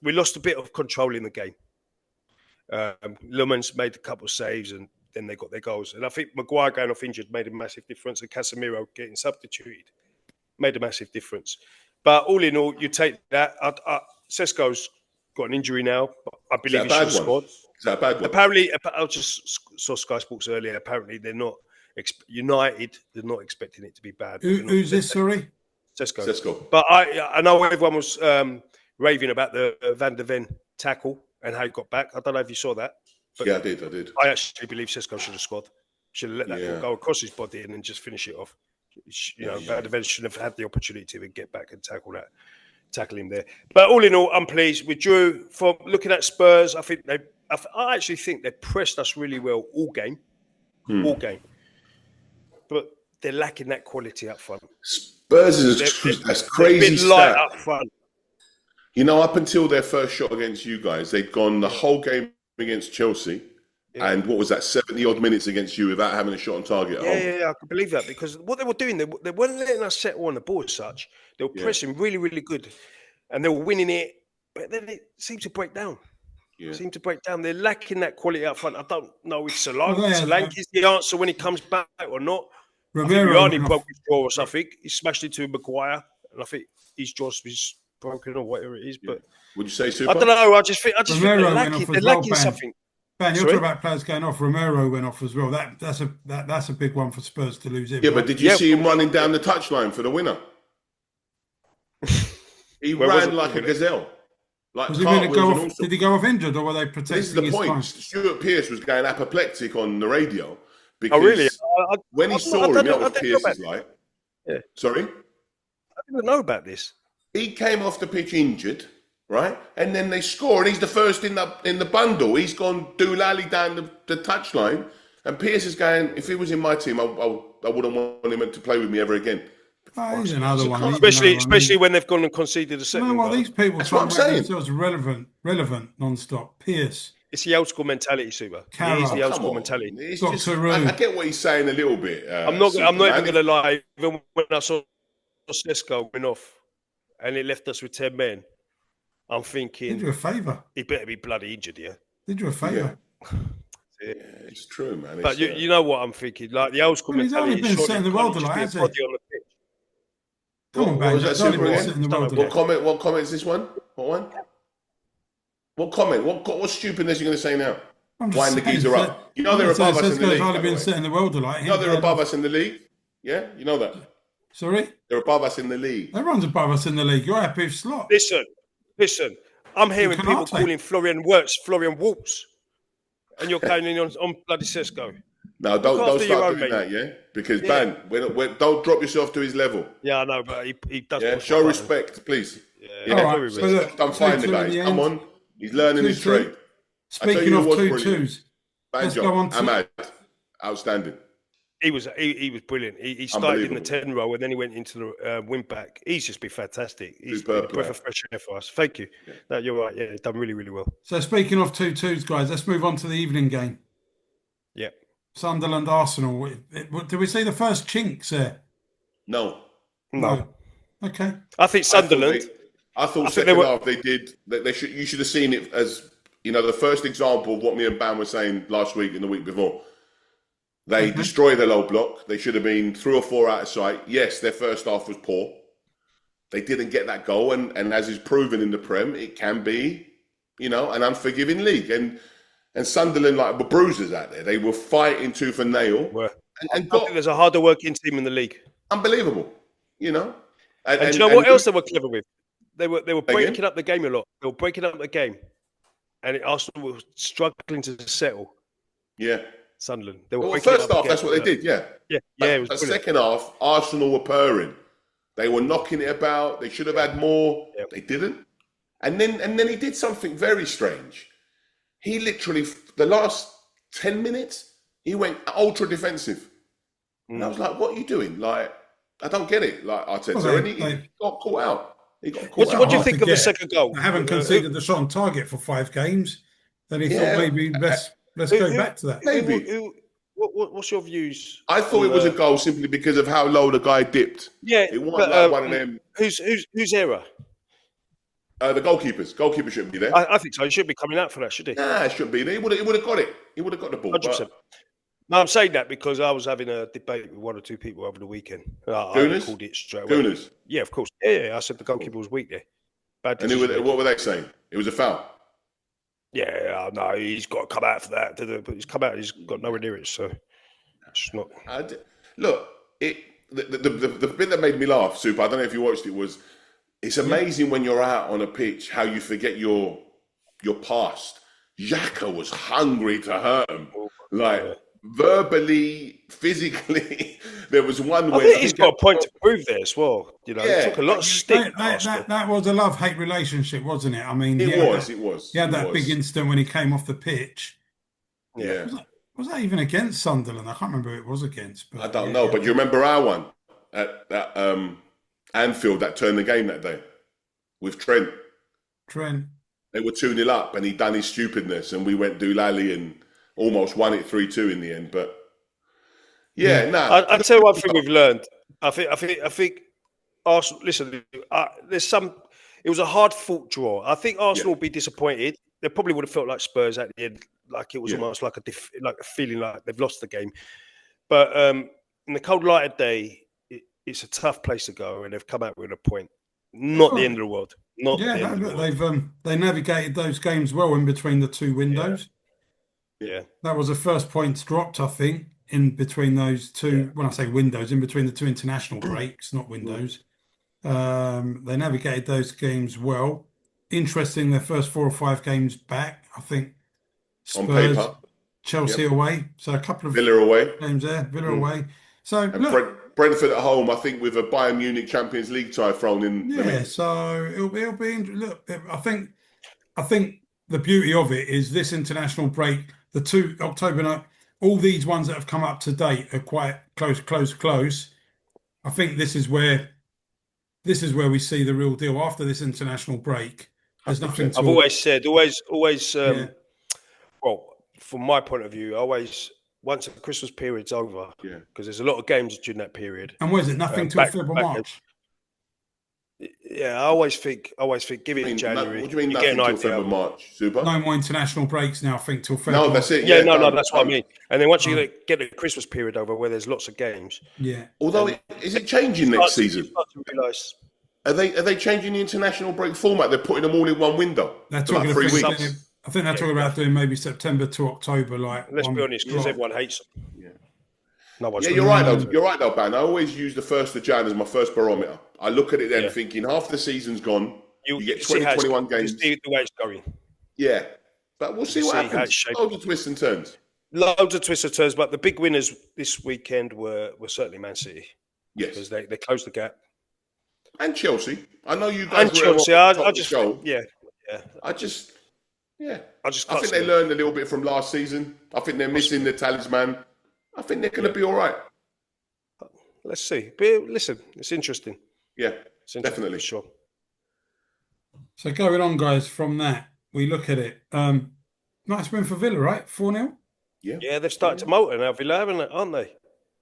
we lost a bit of control in the game. Lemans made a couple of saves and then they got their goals. And I think Maguire going off injured made a massive difference, and Casemiro getting substituted made a massive difference. But all in all, you take that. Sesko's got an injury now. I believe he should have scored. Is that a bad one? Apparently, I just saw Sky Sports earlier. Apparently, they're not United. They're not expecting it to be bad. Who's this? Sorry, Sesko. But I know everyone was raving about the Van der Ven tackle and how he got back. I don't know if you saw that. But I did. I actually believe Sesko should have scored. Should have let that go across his body and then just finish it off. Van der Ven shouldn't have had the opportunity to get back and tackle him there. But all in all, I'm pleased. We drew. From looking at Spurs, I actually think they pressed us really well all game. But they're lacking that quality up front. Spurs is that's crazy light up front. Up until their first shot against you guys, they'd gone the whole game against Chelsea. Yeah. And what was that, 70-odd minutes against you without having a shot on target at home? Yeah, I can believe that because what they were doing, they weren't letting us settle on the ball as such. They were pressing really, really good. And they were winning it, but then it seemed to break down. They're lacking that quality up front. I don't know if Solanke's the answer when he comes back or not. Romero broke his jaw or something. He smashed into Maguire, and I think his jaw was broken or whatever it is. But would you say Super? I don't know. I just think they're lacking something. Ben, you're talking about players going off. Romero went off as well. That's a big one for Spurs to lose him. Yeah, but did you see him running down the touchline for the winner? He ran like a gazelle. Was he going to go off? Did he go off injured, or were they protecting his This is the point. Time? Stuart Pearce was going apoplectic on the radio because really? When he saw him, what Pearce is like. Yeah. Sorry? I didn't know about this. He came off the pitch injured, right? And then they score, and he's the first in the bundle. He's gone doolally down the touchline, and Pearce is going, if he was in my team, I wouldn't want him to play with me ever again. He's another one. Especially when they've gone and conceded a second. No, well, these people try to make themselves relevant non-stop. Pierce. It's the old school mentality, Super. It is the old school mentality. I get what he's saying a little bit. I'm not even going to lie. Even when I saw Sesko went off and it left us with 10 men, I'm thinking... Did you a favour? He better be bloody injured, yeah? Did you a favour? Yeah, it's true, man. But you know what I'm thinking? Like the old school mentality... He's only been setting the world alight, hasn't he? What comment is this one? What one? What comment? What stupidness are you going to say now? Wind the geezer up. You know they're above us in the league. Hardly been setting the world alight. You know they're above us in the league. Yeah, you know that. Sorry, they're above us in the league. Everyone's above us in the league. You're happy with Slot. Listen. I'm hearing people calling Florian Waltz, and you're going in on bloody Sesko. No, don't start doing that, yeah? Because, Ben, don't drop yourself to his level. Yeah, I know, but he does. Yeah, show respect, please. Yeah. All right, so look, don't find the guy. Come on. He's learning his trade. Speaking of 2-2s, let's go on to... Ahmad, outstanding. He was brilliant. He started in the 10 role and then he went into the wing back. He's just been fantastic. He's been a breath of fresh air for us. Thank you. Yeah. No, you're right. Yeah, he's done really, really well. So speaking of 2-2s, guys, let's move on to the evening game. Yeah. Sunderland, Arsenal. Did we see the first chinks there? No. Okay. I think Sunderland. I thought second half they did. You should have seen it as the first example of what me and Bam were saying last week and the week before. They destroyed their low block. They should have been 3 or 4 out of sight. Yes, their first half was poor. They didn't get that goal, and as is proven in the Prem, it can be, an unforgiving league. And Sunderland, were bruisers out there. They were fighting tooth and nail. I think there's a harder working team in the league. Unbelievable, And do you know what else they were clever with? They were breaking up the game a lot. They were breaking up the game, and Arsenal were struggling to settle. Yeah. Sunderland. They were first half, that's what they did, yeah. Yeah, it was the second half, Arsenal were purring. They were knocking it about. They should have had more. Yeah. They didn't. And then he did something very strange. He literally, the last 10 minutes, he went ultra defensive. And I was like, what are you doing? Like, I don't get it. Like, Arteta, he got caught out. What do you think of the second goal? I haven't conceded the shot on target for 5 games. Then he thought maybe let's go back to that. Maybe. What's your views? I thought it was a goal simply because of how low the guy dipped. Yeah, it wasn't like one of them. Whose error? The goalkeepers. Goalkeeper shouldn't be there. I think so. He shouldn't be coming out for that, should he? Nah, it shouldn't be there. He would have got it. He would have got the ball. 100%. No, I'm saying that because I was having a debate with 1 or 2 people over the weekend. I called it straight away. Gooners? Yeah, of course. Yeah, I said the goalkeeper was weak there. Bad decision. And what were they saying? It was a foul. Yeah, no, he's got to come out for that. But he's come out, he's got nowhere near it, so it's not. Look, the bit that made me laugh, Super, I don't know if you watched it, was it's amazing when you're out on a pitch how you forget your past. Xhaka was hungry to hurt him. Verbally, physically, there was one where... I think he's got a point to prove there as well. You know, he took a lot of stick. That was a love-hate relationship, wasn't it? I mean, it was. He had that big incident when he came off the pitch. Yeah. Was that even against Sunderland? I can't remember who it was against. But I don't know, but you remember our one at Anfield that turned the game that day with Trent? They were 2-0 up and he done his stupidness and we went doolally and almost won it 3-2 in the end. But I'll tell you one thing we've learned. I think Arsenal. Listen, there's some. It was a hard-fought draw. I think Arsenal will be disappointed. They probably would have felt like Spurs at the end, like it was almost like a feeling like they've lost the game. But in the cold light of day, it's a tough place to go, and they've come out with a point. Not the end of the world. They navigated those games well in between the 2 windows. Yeah. That was the first points dropped, I think, in between those 2, when I say windows, in between the 2 international breaks, not windows. They navigated those games well. Interesting, their first 4 or 5 games back, I think Spurs, Chelsea away. So a couple of Villa away games there, Villa away. So Brentford at home, I think, with a Bayern Munich Champions League tie thrown in. Yeah, so it'll be. Look, I think the beauty of it is this international break. The 2 October, all these ones that have come up to date are quite close. I think this is where we see the real deal after this international break. There's nothing. I've always said, well, from my point of view, once the Christmas period's over, because there's a lot of games during that period. And where's it? Nothing till February, March. Yeah, I always think give it in January. What do you mean nothing till February, March? Super. No more international breaks now, I think, till February. No, that's it. Yeah, no, that's what I mean. And then once you get the Christmas period over, where there's lots of games. Yeah. Although, is it changing next season? Are they changing the international break format? They're putting them all in one window. They're talking 3 weeks. I think they're talking about doing maybe September to October. Let's be honest, because everyone hates them. Yeah, you're right though. You're right though, Ben. I always use the 1st of Jan as my first barometer. I look at it then thinking half the season's gone. You get 21 games. You see the way it's going. Yeah. But we'll see what happens. Loads of twists and turns. Loads of twists and turns, but the big winners this weekend were certainly Man City. Yes. Because they closed the gap. And Chelsea. I know you guys were Chelsea. I think they learned a little bit from last season. I think they're missing the talisman. I think they're going to be all right. Let's see. But listen, it's interesting. Yeah, definitely. Sure. So going on, guys, from that, we look at it. Nice win for Villa, right? 4-0? Yeah, they've started to motor now, Villa, aren't they?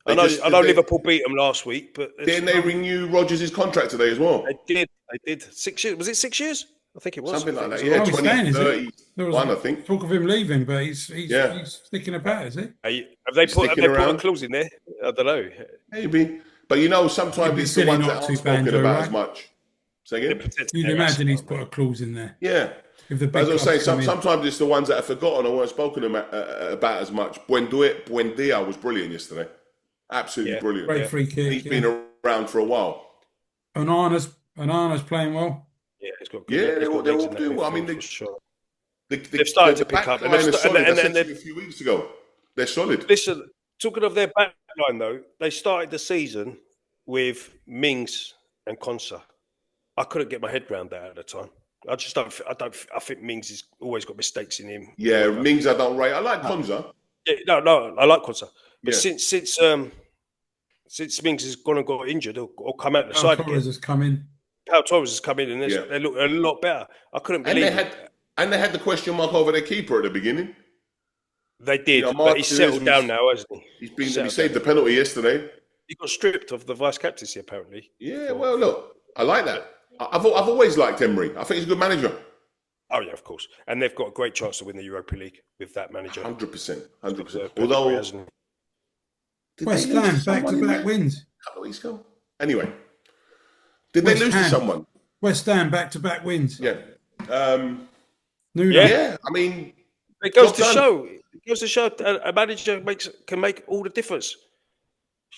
I know Liverpool beat them last week, but... Didn't they renew Rodgers' contract today as well? They did. 6 years. Was it 6 years? I think it was. Something like that, yeah. 2031, I think. Talk of him leaving, but he's sticking about, is he? Have they put a clause in there? I don't know. Maybe. But sometimes it's the ones that aren't spoken about as much. Say again? You'd imagine he's put a clause in there. Yeah. As I was saying, sometimes it's the ones that are forgotten or weren't spoken about as much. Buendia was brilliant yesterday. Absolutely brilliant. Great free kick. He's been around for a while. Onana's playing well. Yeah, it's got Yeah, good, they're all doing well. I mean, for sure. They've started to pick up. And they're solid. I said to you a few weeks ago, they're solid. Listen, talking of their back line, though, they started the season with Mings and Konsa. I couldn't get my head around that at the time. I just don't. I think Mings has always got mistakes in him. Yeah, Mings I don't rate. I like Konsa. Yeah, no, I like Konsa. But Yeah. since Mings has gone and got injured or come out the side again, Torres has come in. Pau Torres has come in and they look a lot better. I couldn't believe it. And they had the question mark over their keeper at the beginning. They did, but he's settled down now, hasn't he? He saved the penalty yesterday. He got stripped of the vice captaincy, apparently. Yeah, well, look, I like that. I've always liked Emery. I think he's a good manager. Oh yeah, of course, and they've got a great chance to win the Europa League with that manager. 100%. Although West Ham back-to-back wins. A couple of weeks ago. Anyway, did they lose to someone? West Ham back-to-back wins. Yeah. Yeah. I mean, it goes to show. It goes to show a manager can make all the difference.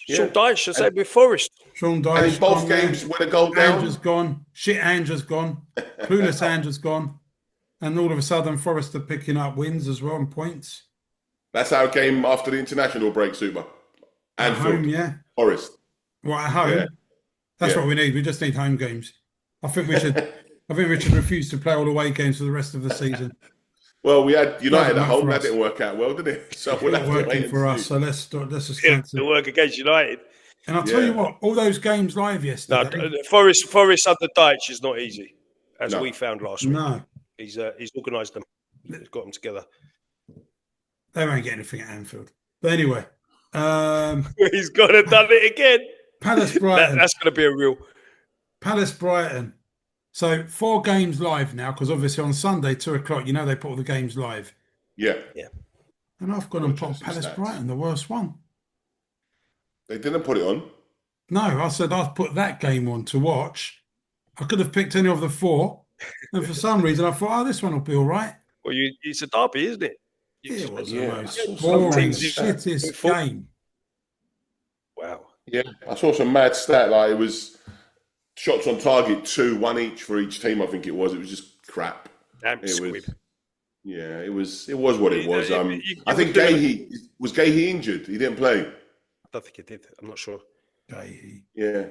Yeah. Sean Dyche, I said with Forest. Sean Dyche. And in both games, when a goal down, Andrew's gone. Shit, Andrew's gone. Clueless Andrew's gone. And all of a sudden, Forest are picking up wins as well and points. That's our game after the international break, Super. Anfield, at home, yeah. Forest. Well, at home. Yeah. That's what we need. We just need home games. I think we should. Refuse to play all away games for the rest of the season. Well, we had United at home. That didn't work out well, did it? So we'll have working for us. So let's just cancel. To work against United. And I'll tell you what, all those games live yesterday. No, Forest under Dyche is not easy, as we found last week. No, he's organised them. He's got them together. They won't get anything at Anfield. But anyway, he's got to done it again. Palace Brighton. That's going to be a real Palace Brighton. So 4 games live now, because obviously on Sunday, 2:00, they put all the games live. Yeah. And I've gone and put Palace Brighton, the worst one. They didn't put it on. No, I said I'd put that game on to watch. I could have picked any of the 4. And for some reason, I thought, this one will be all right. Well, it's a derby, isn't it? It was the most boring, shittest game. Wow. Yeah, I saw some mad stat, like it was shots on target 2, 1 each for each team. I think it was. It was just crap. Damn squib. It was what it was. I think Gahey injured. He didn't play. I don't think he did. I'm not sure. Gahey. Yeah.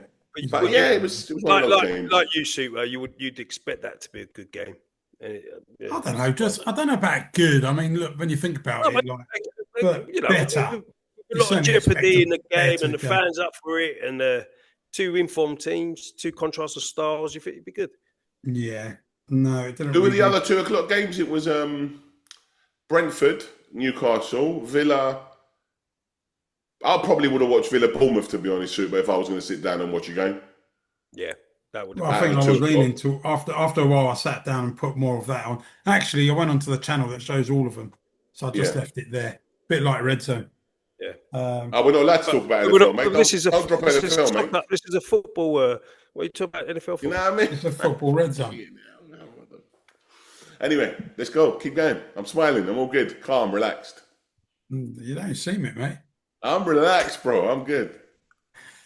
But it was one of those games. Like you, Super, you'd expect that to be a good game. I don't know. I don't know about good. I mean, look, when you think about it, but better. A lot of jeopardy in the game, and the fans up for it, and 2 informed teams, 2 contrasting styles. You think it'd be good? Yeah. No, it didn't. Who were the other 2:00 games? It was Brentford, Newcastle, Villa. I probably would have watched Villa Bournemouth, to be honest, Super, if I was going to sit down and watch a game. Yeah, that would. Well, I think I was leaning to after a while. I sat down and put more of that on. Actually, I went onto the channel that shows all of them, so I just left it there. Bit like Red Zone. Yeah. We're not allowed to talk about NFL, mate. This is a football. What are you talking about NFL for? You know what I mean? It's a football Red Zone. Anyway, let's go. Keep going. I'm smiling. I'm all good. Calm, relaxed. You don't seem it, mate. I'm relaxed, bro. I'm good.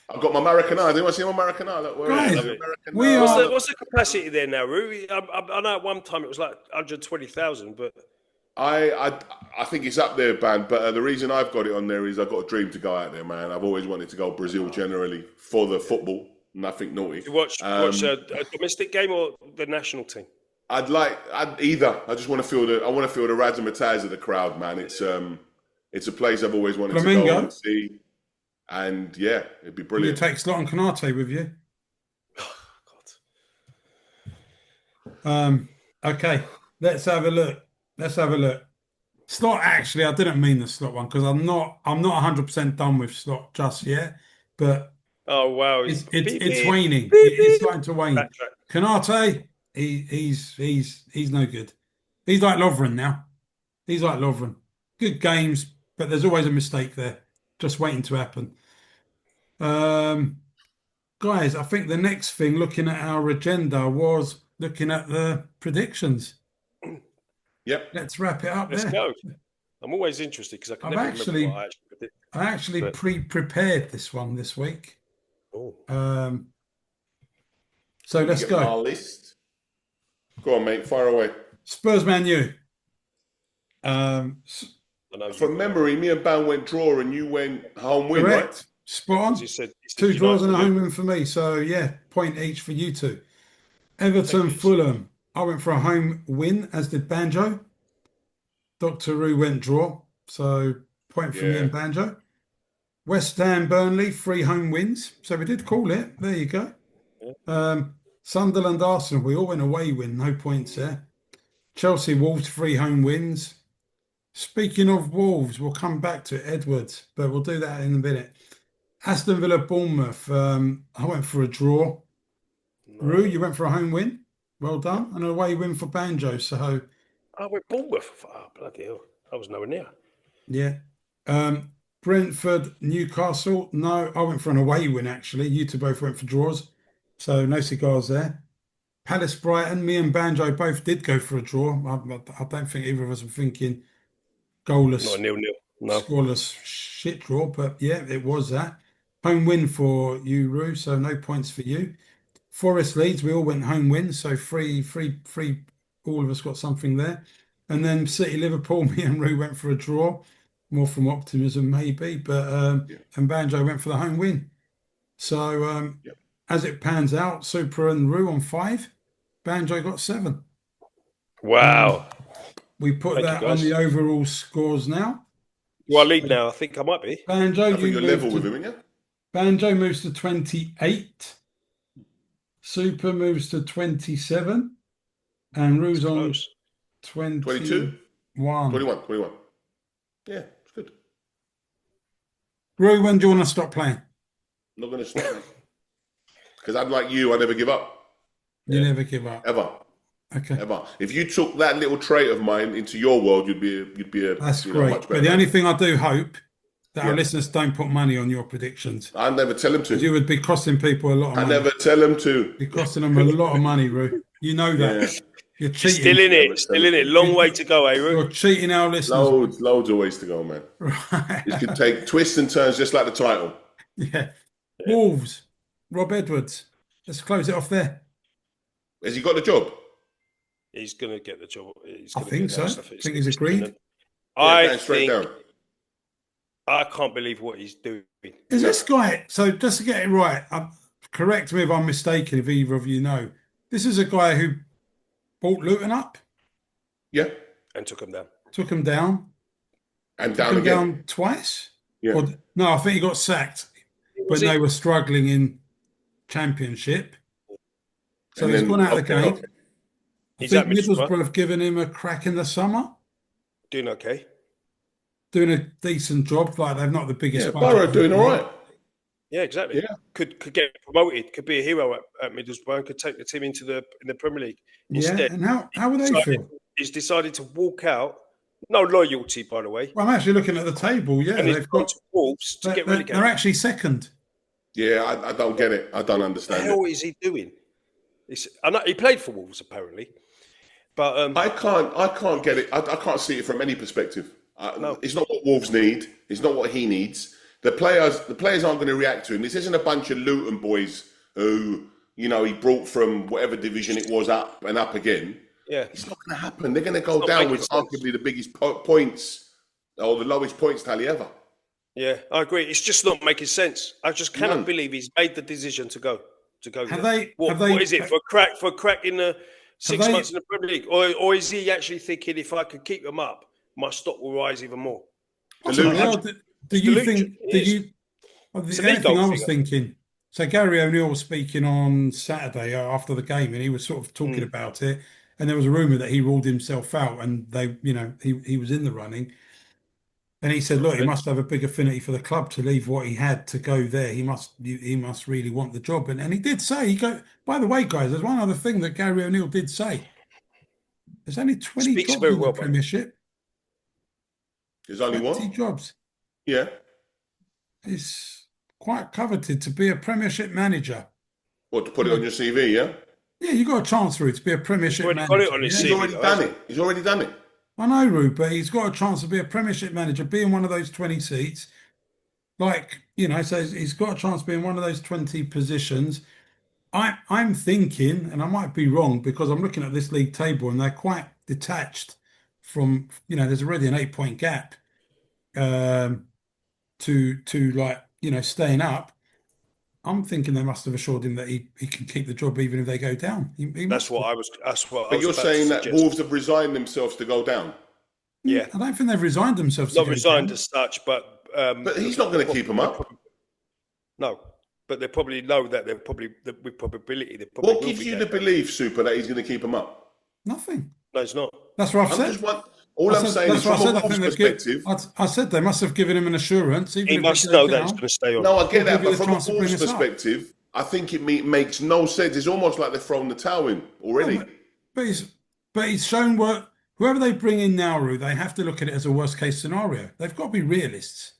I've got my Maracana. Do you want to see my Maracana? What's the capacity there now, Roo? I know at one time it was like 120,000, but I think it's up there, man. But the reason I've got it on there is I've got a dream to go out there, man. I've always wanted to go Brazil generally for the football. Nothing naughty. You watch a domestic game or the national team? I'd either. I just want to feel the razzmatazz of the crowd, man. It's a place I've always wanted to go and see. And yeah, it'd be brilliant. You take Slot and Canate with you. Oh, God. Okay, let's have a look. Slot, actually, I didn't mean the Slot one because I'm not 100% done with Slot just yet. But oh wow, it's waning. It's starting to wane. Canate, he's no good. He's like Lovren now. Good games, but there's always a mistake there, just waiting to happen. Guys, I think the next thing, looking at our agenda, was looking at the predictions. Yep. Let's wrap it up. Let's go. I'm always interested because I can never remember what I actually predicted. I actually pre-prepared this one this week. Oh. So let's go. Our list. Go on, mate. Fire away. Spurs Man U. From memory, me and Ban went draw and you went home win, correct. Right? Spot on. You said 2 draws and a home win for me. So, yeah, point each for you two. Everton, Fulham. I went for a home win, as did Banjo. Dr. Roo went draw. So, point for me and Banjo. West Ham, Burnley, 3 home wins. So, we did call it. There you go. Yeah. Sunderland, Arsenal, we all went away win. No points there. Chelsea, Wolves, 3 home wins. Speaking of Wolves, we'll come back to Edwards, but we'll do that in a minute. Aston Villa, Bournemouth. I went for a draw. No. Roo, you went for a home win. Well done. And an away win for Banjo. So I went Bournemouth. Oh, bloody hell. I was nowhere near. Yeah. Brentford, Newcastle. No, I went for an away win, actually. You two both went for draws. So no cigars there. Palace, Brighton. Me and Banjo both did go for a draw. I don't think either of us were thinking goalless. Not a 0-0. No. Scoreless shit draw, but yeah, it was that. Home win for you, Roo, so no points for you. Forest, Leeds, we all went home win, so free, all of us got something there. And then City, Liverpool, me and Roo went for a draw, more from optimism maybe, but and Banjo went for the home win. So as it pans out, Super and Roo on 5, Banjo got 7. Wow. We put that on the overall scores now. Well, I lead now. I think I might be. Banjo, you're level with him, aren't you? Banjo moves to 28. Super moves to 27. And Roo's on 22? 21. Yeah, it's good. Roo, when do you want to stop playing? I'm not going to stop. Because I'm like you, I never give up. You never give up? Ever. Okay. Ever. If you took that little trait of mine into your world, you'd be a That's great. Much better. But the only thing I do hope that our listeners don't put money on your predictions. I never tell them to. You would be costing people a lot of money. I never tell them to. You're costing them a lot of money, Roo. You know that. Yeah. You're cheating. Still in it. Long way to go, Roo? You're cheating our listeners. Loads of ways to go, man. Right. It could take twists and turns just like the title. Yeah. Wolves. Rob Edwards. Let's close it off there. Has he got the job? He's going to get the job. I think so. I think he's agreed. I can't believe what he's doing. Is this guy, so just to get it right, correct me if I'm mistaken, if either of you know, this is a guy who brought Luton up? Yeah. And took him down. Took him down. And down again. Down twice? Yeah. No, I think he got sacked when they were struggling in Championship. So he's gone out of the game. I think Middlesbrough have given him a crack in the summer. Doing okay. Doing a decent job. Like they're not the biggest. Yeah, Borough doing all right. Yeah, exactly. Yeah. Could get promoted. Could be a hero at Middlesbrough and could take the team into the Premier League. Instead, and how would they feel? He's decided to walk out. No loyalty, by the way. Well, I'm actually looking at the table. Yeah, and they've got Wolves to get relegated. They're actually second. Yeah, I don't get it. I don't understand. What the hell is he doing? I know he played for Wolves apparently, but I can't get it. I can't see it from any perspective. No. It's not what Wolves need. It's not what he needs. The players aren't going to react to him. This isn't a bunch of Luton boys who he brought from whatever division it was up and up again. Yeah, it's not going to happen. They're going to go down with arguably the biggest points or the lowest points tally ever. Yeah, I agree. It's just not making sense. I just cannot believe he's made the decision to go. What is it for a crack in the 6 months in the Premier League, or is he actually thinking if I could keep them up, my stock will rise even more? The only thing I was thinking. So Gary O'Neill was speaking on Saturday after the game, and he was sort of talking about it. And there was a rumor that he ruled himself out, and he was in the running. And he said, look, he must have a big affinity for the club to leave what he had to go there. He must really want the job. And he did say, by the way, guys, there's one other thing that Gary O'Neill did say. There's only 20 jobs in the Premiership. There's only 20 jobs. Yeah. It's quite coveted to be a Premiership manager. What, to put it on your CV, yeah? Yeah, you got a chance, Roo, to be a Premiership manager. Got it on his CV. He's already done it. I know, Roo, but he's got a chance to be a Premiership manager, be in one of those 20 seats. So he's got a chance to be in one of those 20 positions. I'm thinking, and I might be wrong because I'm looking at this league table and they're quite detached from, there's already an 8 point gap to like, staying up. I'm thinking they must have assured him that he can keep the job even if they go down. That's what I was. But you're saying that Wolves have resigned themselves to go down? Yeah, I don't think they've resigned themselves. Not resigned as such, but he's not going to keep them up. No, but they probably know that they're probably with probability. What gives you the belief, Super, that he's going to keep them up? Nothing. No, it's not. That's what I've said. I'm saying is from a Wolves perspective. I said they must have given him an assurance. He must know that he's going to stay on. No, I get that, but from a Wolves perspective, I think it makes no sense. It's almost like they've thrown the towel in already. No, but he's shown what whoever they bring in now, Roo, they have to look at it as a worst case scenario. They've got to be realists.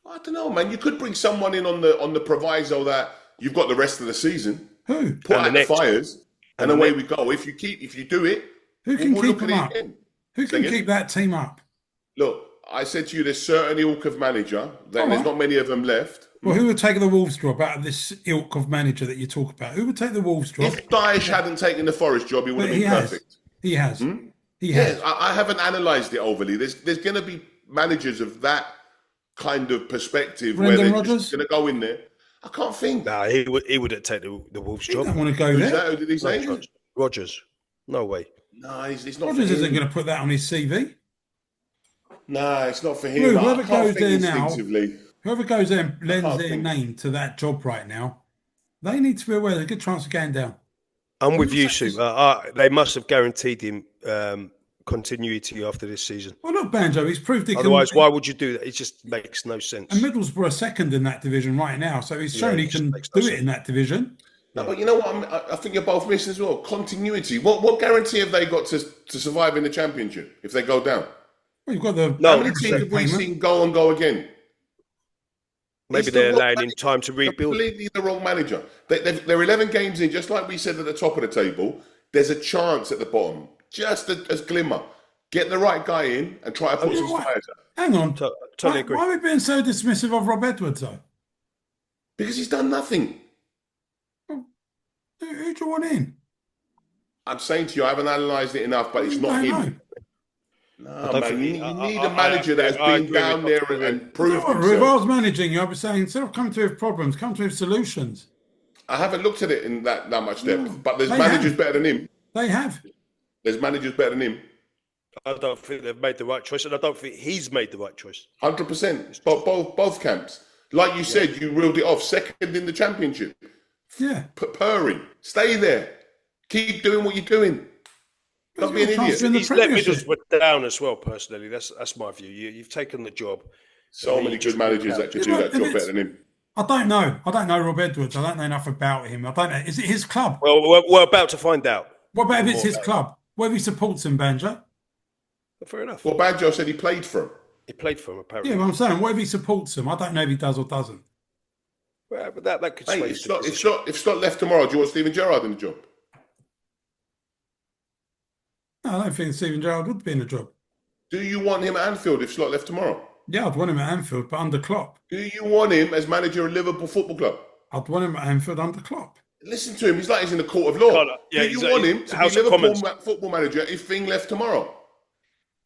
I don't know, man. You could bring someone in on the proviso that you've got the rest of the season. Who? Put out the fires, and away we go. If you do it, who can keep them up? Who can keep that team up? Look, I said to you, there's certain ilk of manager. There's not many of them left. Well, who would take the Wolves job out of this ilk of manager that you talk about? Who would take the Wolves job? If Daesh hadn't taken the Forest job, he would have been perfect. He has. He has. I haven't analysed it overly. There's going to be managers of that kind of perspective where they're just going to go in there. I can't think. Nah, he wouldn't take the Wolves job. He don't want to go there. Who did he say? Rogers. No way. No, he's not. Rogers isn't going to put that on his CV. No, it's not for him. Roo, whoever goes there now, whoever goes there and lends their name to that job right now, they need to be aware there's a good chance of going down. I'm with you, Sue. They must have guaranteed him continuity after this season. Well, look, Banjo, he's proved he can. Otherwise, why would you do that? It just makes no sense. And Middlesbrough are second in that division right now, so he's shown he can do it in that division. No, but you know what? I think you're both missing as well. Continuity. What guarantee have they got to survive in the Championship if they go down? Well, you've got the. How many teams have we seen go and go again? Maybe they're allowing him time to rebuild. Completely the wrong manager. They're 11 games in, just like we said at the top of the table. There's a chance at the bottom, just a glimmer. Get the right guy in and try to put some fires out. Hang on. Totally agree. Why are we being so dismissive of Rob Edwards, though? Because he's done nothing. Who do you want in? I'm saying to you, I haven't analysed it enough, but it's not him. No, man, you need a manager that has been down there and proved himself. If I was managing you, I'd be saying, instead of coming to with problems, come to with solutions. I haven't looked at it in that much depth, but there's managers better than him. They have. There's managers better than him. I don't think they've made the right choice, and I don't think he's made the right choice. 100%. Both camps. Like you said, you reeled it off. Second in the Championship. Yeah. Purring. Stay there. Keep doing what you're doing. Don't be an idiot. He's let Middlesbrough down as well, personally. That's my view. You've taken the job. So many good managers that could do that job better than him. I don't know. I don't know Rob Edwards. I don't know enough about him. I don't know. Is it his club? Well, we're about to find out. What about if it's his club? What if he supports him, Banjo? Fair enough. Well, Banjo said he played for him. He played for him, apparently. Yeah, but I'm saying, what if he supports him? I don't know if he does or doesn't. Well, but that could sway. If Slot left tomorrow, do you want Steven Gerrard in the job? No, I don't think Steven Gerrard would be in the job. Do you want him at Anfield if Slot left tomorrow? Yeah, I'd want him at Anfield, but under Klopp. Do you want him as manager of Liverpool Football Club? I'd want him at Anfield under Klopp. Listen to him. He's like he's in the court of law. Do you want him to be Liverpool football manager if Thing left tomorrow?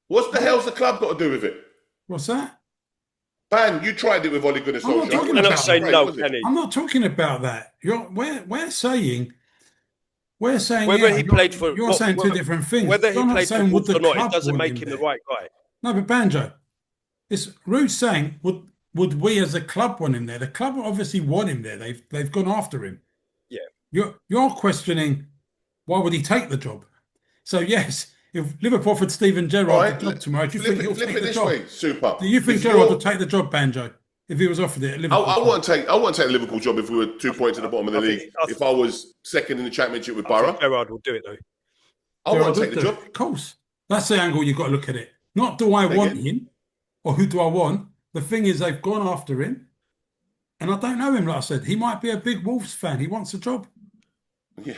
What the hell's the club got to do with it? What's that? Ban, you tried it with Ole Gunnar Solskjaer. I'm not talking about that. We're saying whether he played for. You're saying two different things. Whether he played for Wolves or not, it doesn't make him the right guy. No, but Banjo, it's Rude's saying would we as a club want him there? The club obviously want him there. They've gone after him. Yeah. You're questioning why would he take the job? So yes, if Liverpool offered Steven Gerrard the job tomorrow, do you think he'll take the job? Super. Do you think Gerrard will take the job, Banjo, if he was offered it at Liverpool? I won't take the Liverpool job if we were 2 points at the bottom of the league. If I was second in the Championship with Borough, Gerrard will do it though. I won't take the job. Of course, that's the angle you've got to look at it. Not do I want him, or who do I want? The thing is, they've gone after him, and I don't know him. Like I said, he might be a big Wolves fan. He wants a job. Yeah.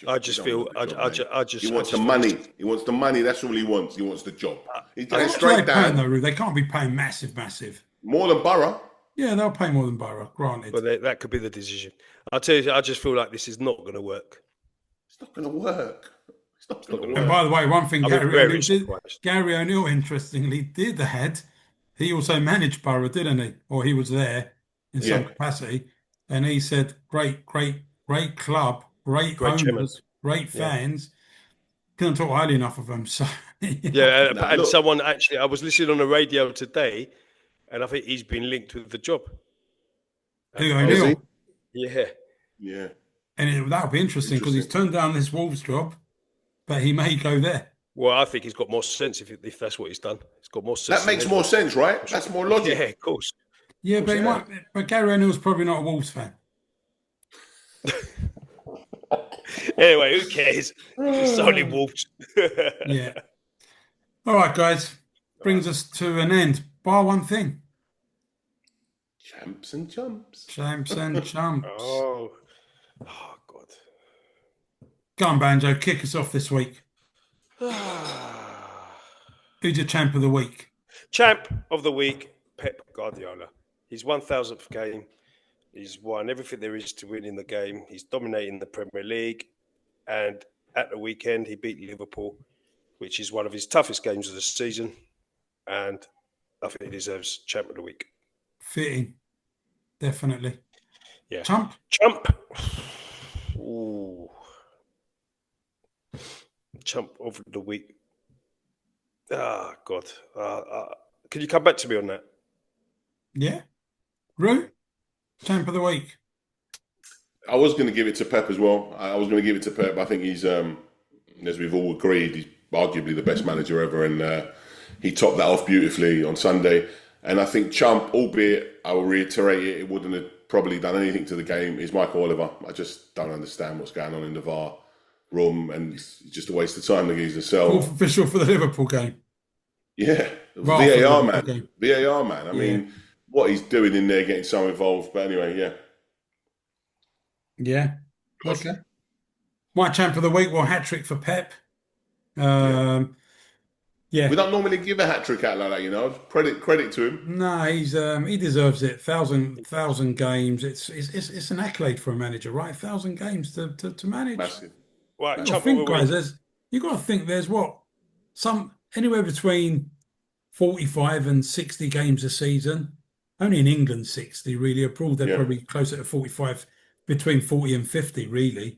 I just feel. He wants the money. He wants the money. That's all he wants. He wants the job. He's straight down. Though, they can't be paying massive. More than Borough. Yeah, they'll pay more than Borough. Granted. But that could be the decision. I tell you, I just feel like this is not going to work. It's not going to work. It's not going to work. And by the way, one thing Gary O'Neill, surprised. interestingly, did add. He also managed Borough, didn't he? Or he was there in some capacity. And he said, great club, great owners, chairman. great fans. Couldn't talk highly enough of them. So and someone actually, I was listening on the radio today, and I think he's been linked with the job. Who, O'Neill? Yeah. And that'll be interesting because he's turned down this Wolves job, but he may go there. Well, I think he's got more sense if that's what he's done. He's got more sense. That makes more sense, right? That's more logic. Yeah, of course. Yeah, but Gary O'Neill's probably not a Wolves fan. Anyway, who cares? It's only Wolves. Yeah. All right, guys. Brings us to an end. Bar one thing. Champs and chumps. Champs and chumps. Oh, God. Go on, Banjo. Kick us off this week. Who's your champ of the week? Champ of the week, Pep Guardiola. His 1,000th game. He's won everything there is to win in the game. He's dominating the Premier League. And at the weekend, he beat Liverpool, which is one of his toughest games of the season. And I think he deserves champ of the week. Fitting. Definitely. Yeah. Chump. Ooh. Chump of the week. Ah, God. Can you come back to me on that? Yeah. Roo? Champ of the week. I was going to give it to Pep as well. I was going to give it to Pep. I think he's, as we've all agreed, he's arguably the best manager ever. And he topped that off beautifully on Sunday. And I think Chump, albeit, I will reiterate it wouldn't have probably done anything to the game, is Michael Oliver. I just don't understand what's going on in the VAR room. And it's just a waste of time, the geezer. So, Fourth official for the Liverpool game. Yeah. VAR man. I mean, what he's doing in there, getting so involved. But anyway, yeah. Yeah. Okay. My champ of the week, hat-trick for Pep. Yeah. We don't normally give a hat-trick out like that, you know. Credit to him. No, he deserves it. Thousand games. It's an accolade for a manager, right? 1,000 games to manage. Massive. Right, you got to think there's anywhere between 45 and 60 games a season. Only in England 60 really. Abroad they're probably closer to 45, between 40 and 50 really.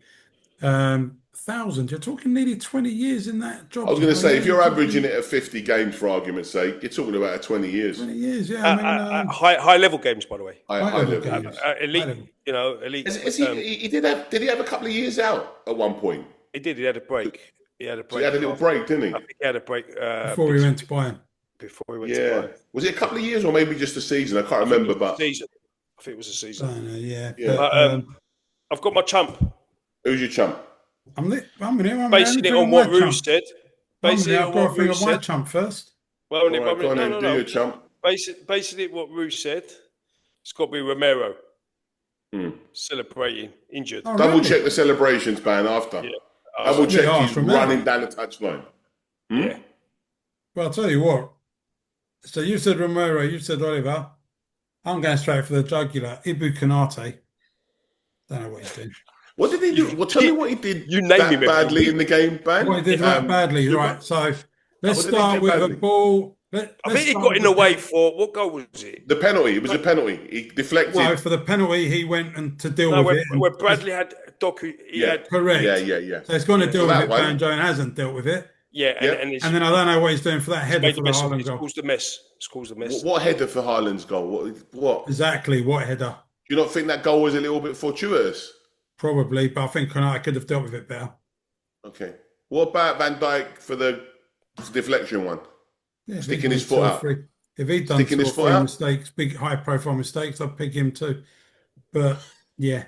1,000. You're talking nearly 20 years in that job. I was going to say, if you're averaging it at 50 games, for argument's sake, you're talking about 20 years. 20 years, yeah. High level games, by the way. High level games. Elite, elite. Did he have a couple of years out at one point? He did. He had a break. So he had a little break, didn't he? I think he had a break before he went to Bayern. Before he went to Bayern. Was it a couple of years or maybe just a season? I can't remember. But I think it was a season. I know, yeah. But, I've got my chump. Who's your chump? Basing it on what Roo said. Basing it on what Roo said. My chump first. Well, do your chump. Basically, what Roo said, it's got to be Romero. Celebrating, injured. Oh, Double check the celebrations, man, after. Yeah. Double check he's running down the touchline. Yeah. Well, I'll tell you what. So you said Romero, you said Oliver. I'm going straight for the jugular. Ibu Konate. Don't know what he's doing. What did he do? Well, tell me what he did badly in the game, man. What he did badly, right. So let's start with a ball. I think he got in the way for, what goal was it? The penalty. It was a penalty. He deflected. No, for the penalty, he went and to deal with it. Where Bradley had Doku. Correct. Yeah. So he's going to deal with it, Banjo, and hasn't dealt with it. Yeah, and then I don't know what he's doing for that header for the Haaland goal. It's caused a mess. What header for Haaland's goal? What? Exactly, what header? Do you not think that goal was a little bit fortuitous? Probably, but I think Konate could have dealt with it better. Okay. What about Van Dijk for the deflection one? Yeah, sticking his foot out. If he'd done two mistakes, big high-profile mistakes, I'd pick him too. But, yeah.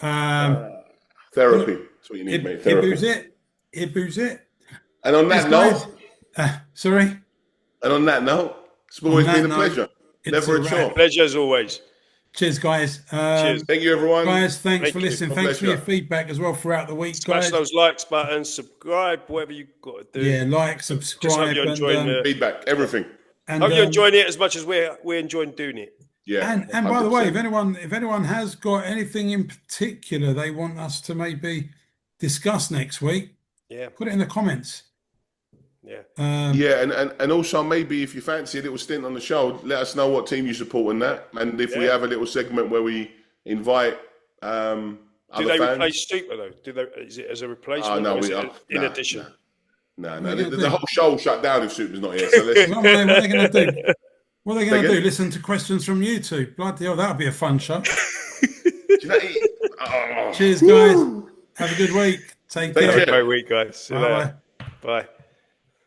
Therapy. That's what you need, mate. Therapy. He boos it. And on that note... sorry? And on that note, it's always been a pleasure. Never a chore. Pleasure as always. Cheers, guys. Cheers. Thank you, everyone. Guys, thanks for listening. Thanks for your feedback as well throughout the week, guys. Smash those likes buttons, subscribe, whatever you've got to do. Yeah, like, subscribe. Feedback, everything. And hope you're enjoying it as much as we're enjoying doing it. Yeah. And by the way, if anyone has got anything in particular they want us to maybe discuss next week, put it in the comments. Yeah. And also maybe if you fancy a little stint on the show, let us know what team you support in that. And if we have a little segment where we invite other do they fans. replace Super though? Is it as a replacement? No, in addition. No. The whole show shut down if Super's not here. So let's... what are they going to do? What are they going to do? Listen to questions from YouTube? Bloody hell, that'll be a fun show. Cheers, guys. Have a good week. Take care. Have a great week, guys. See you later. Bye.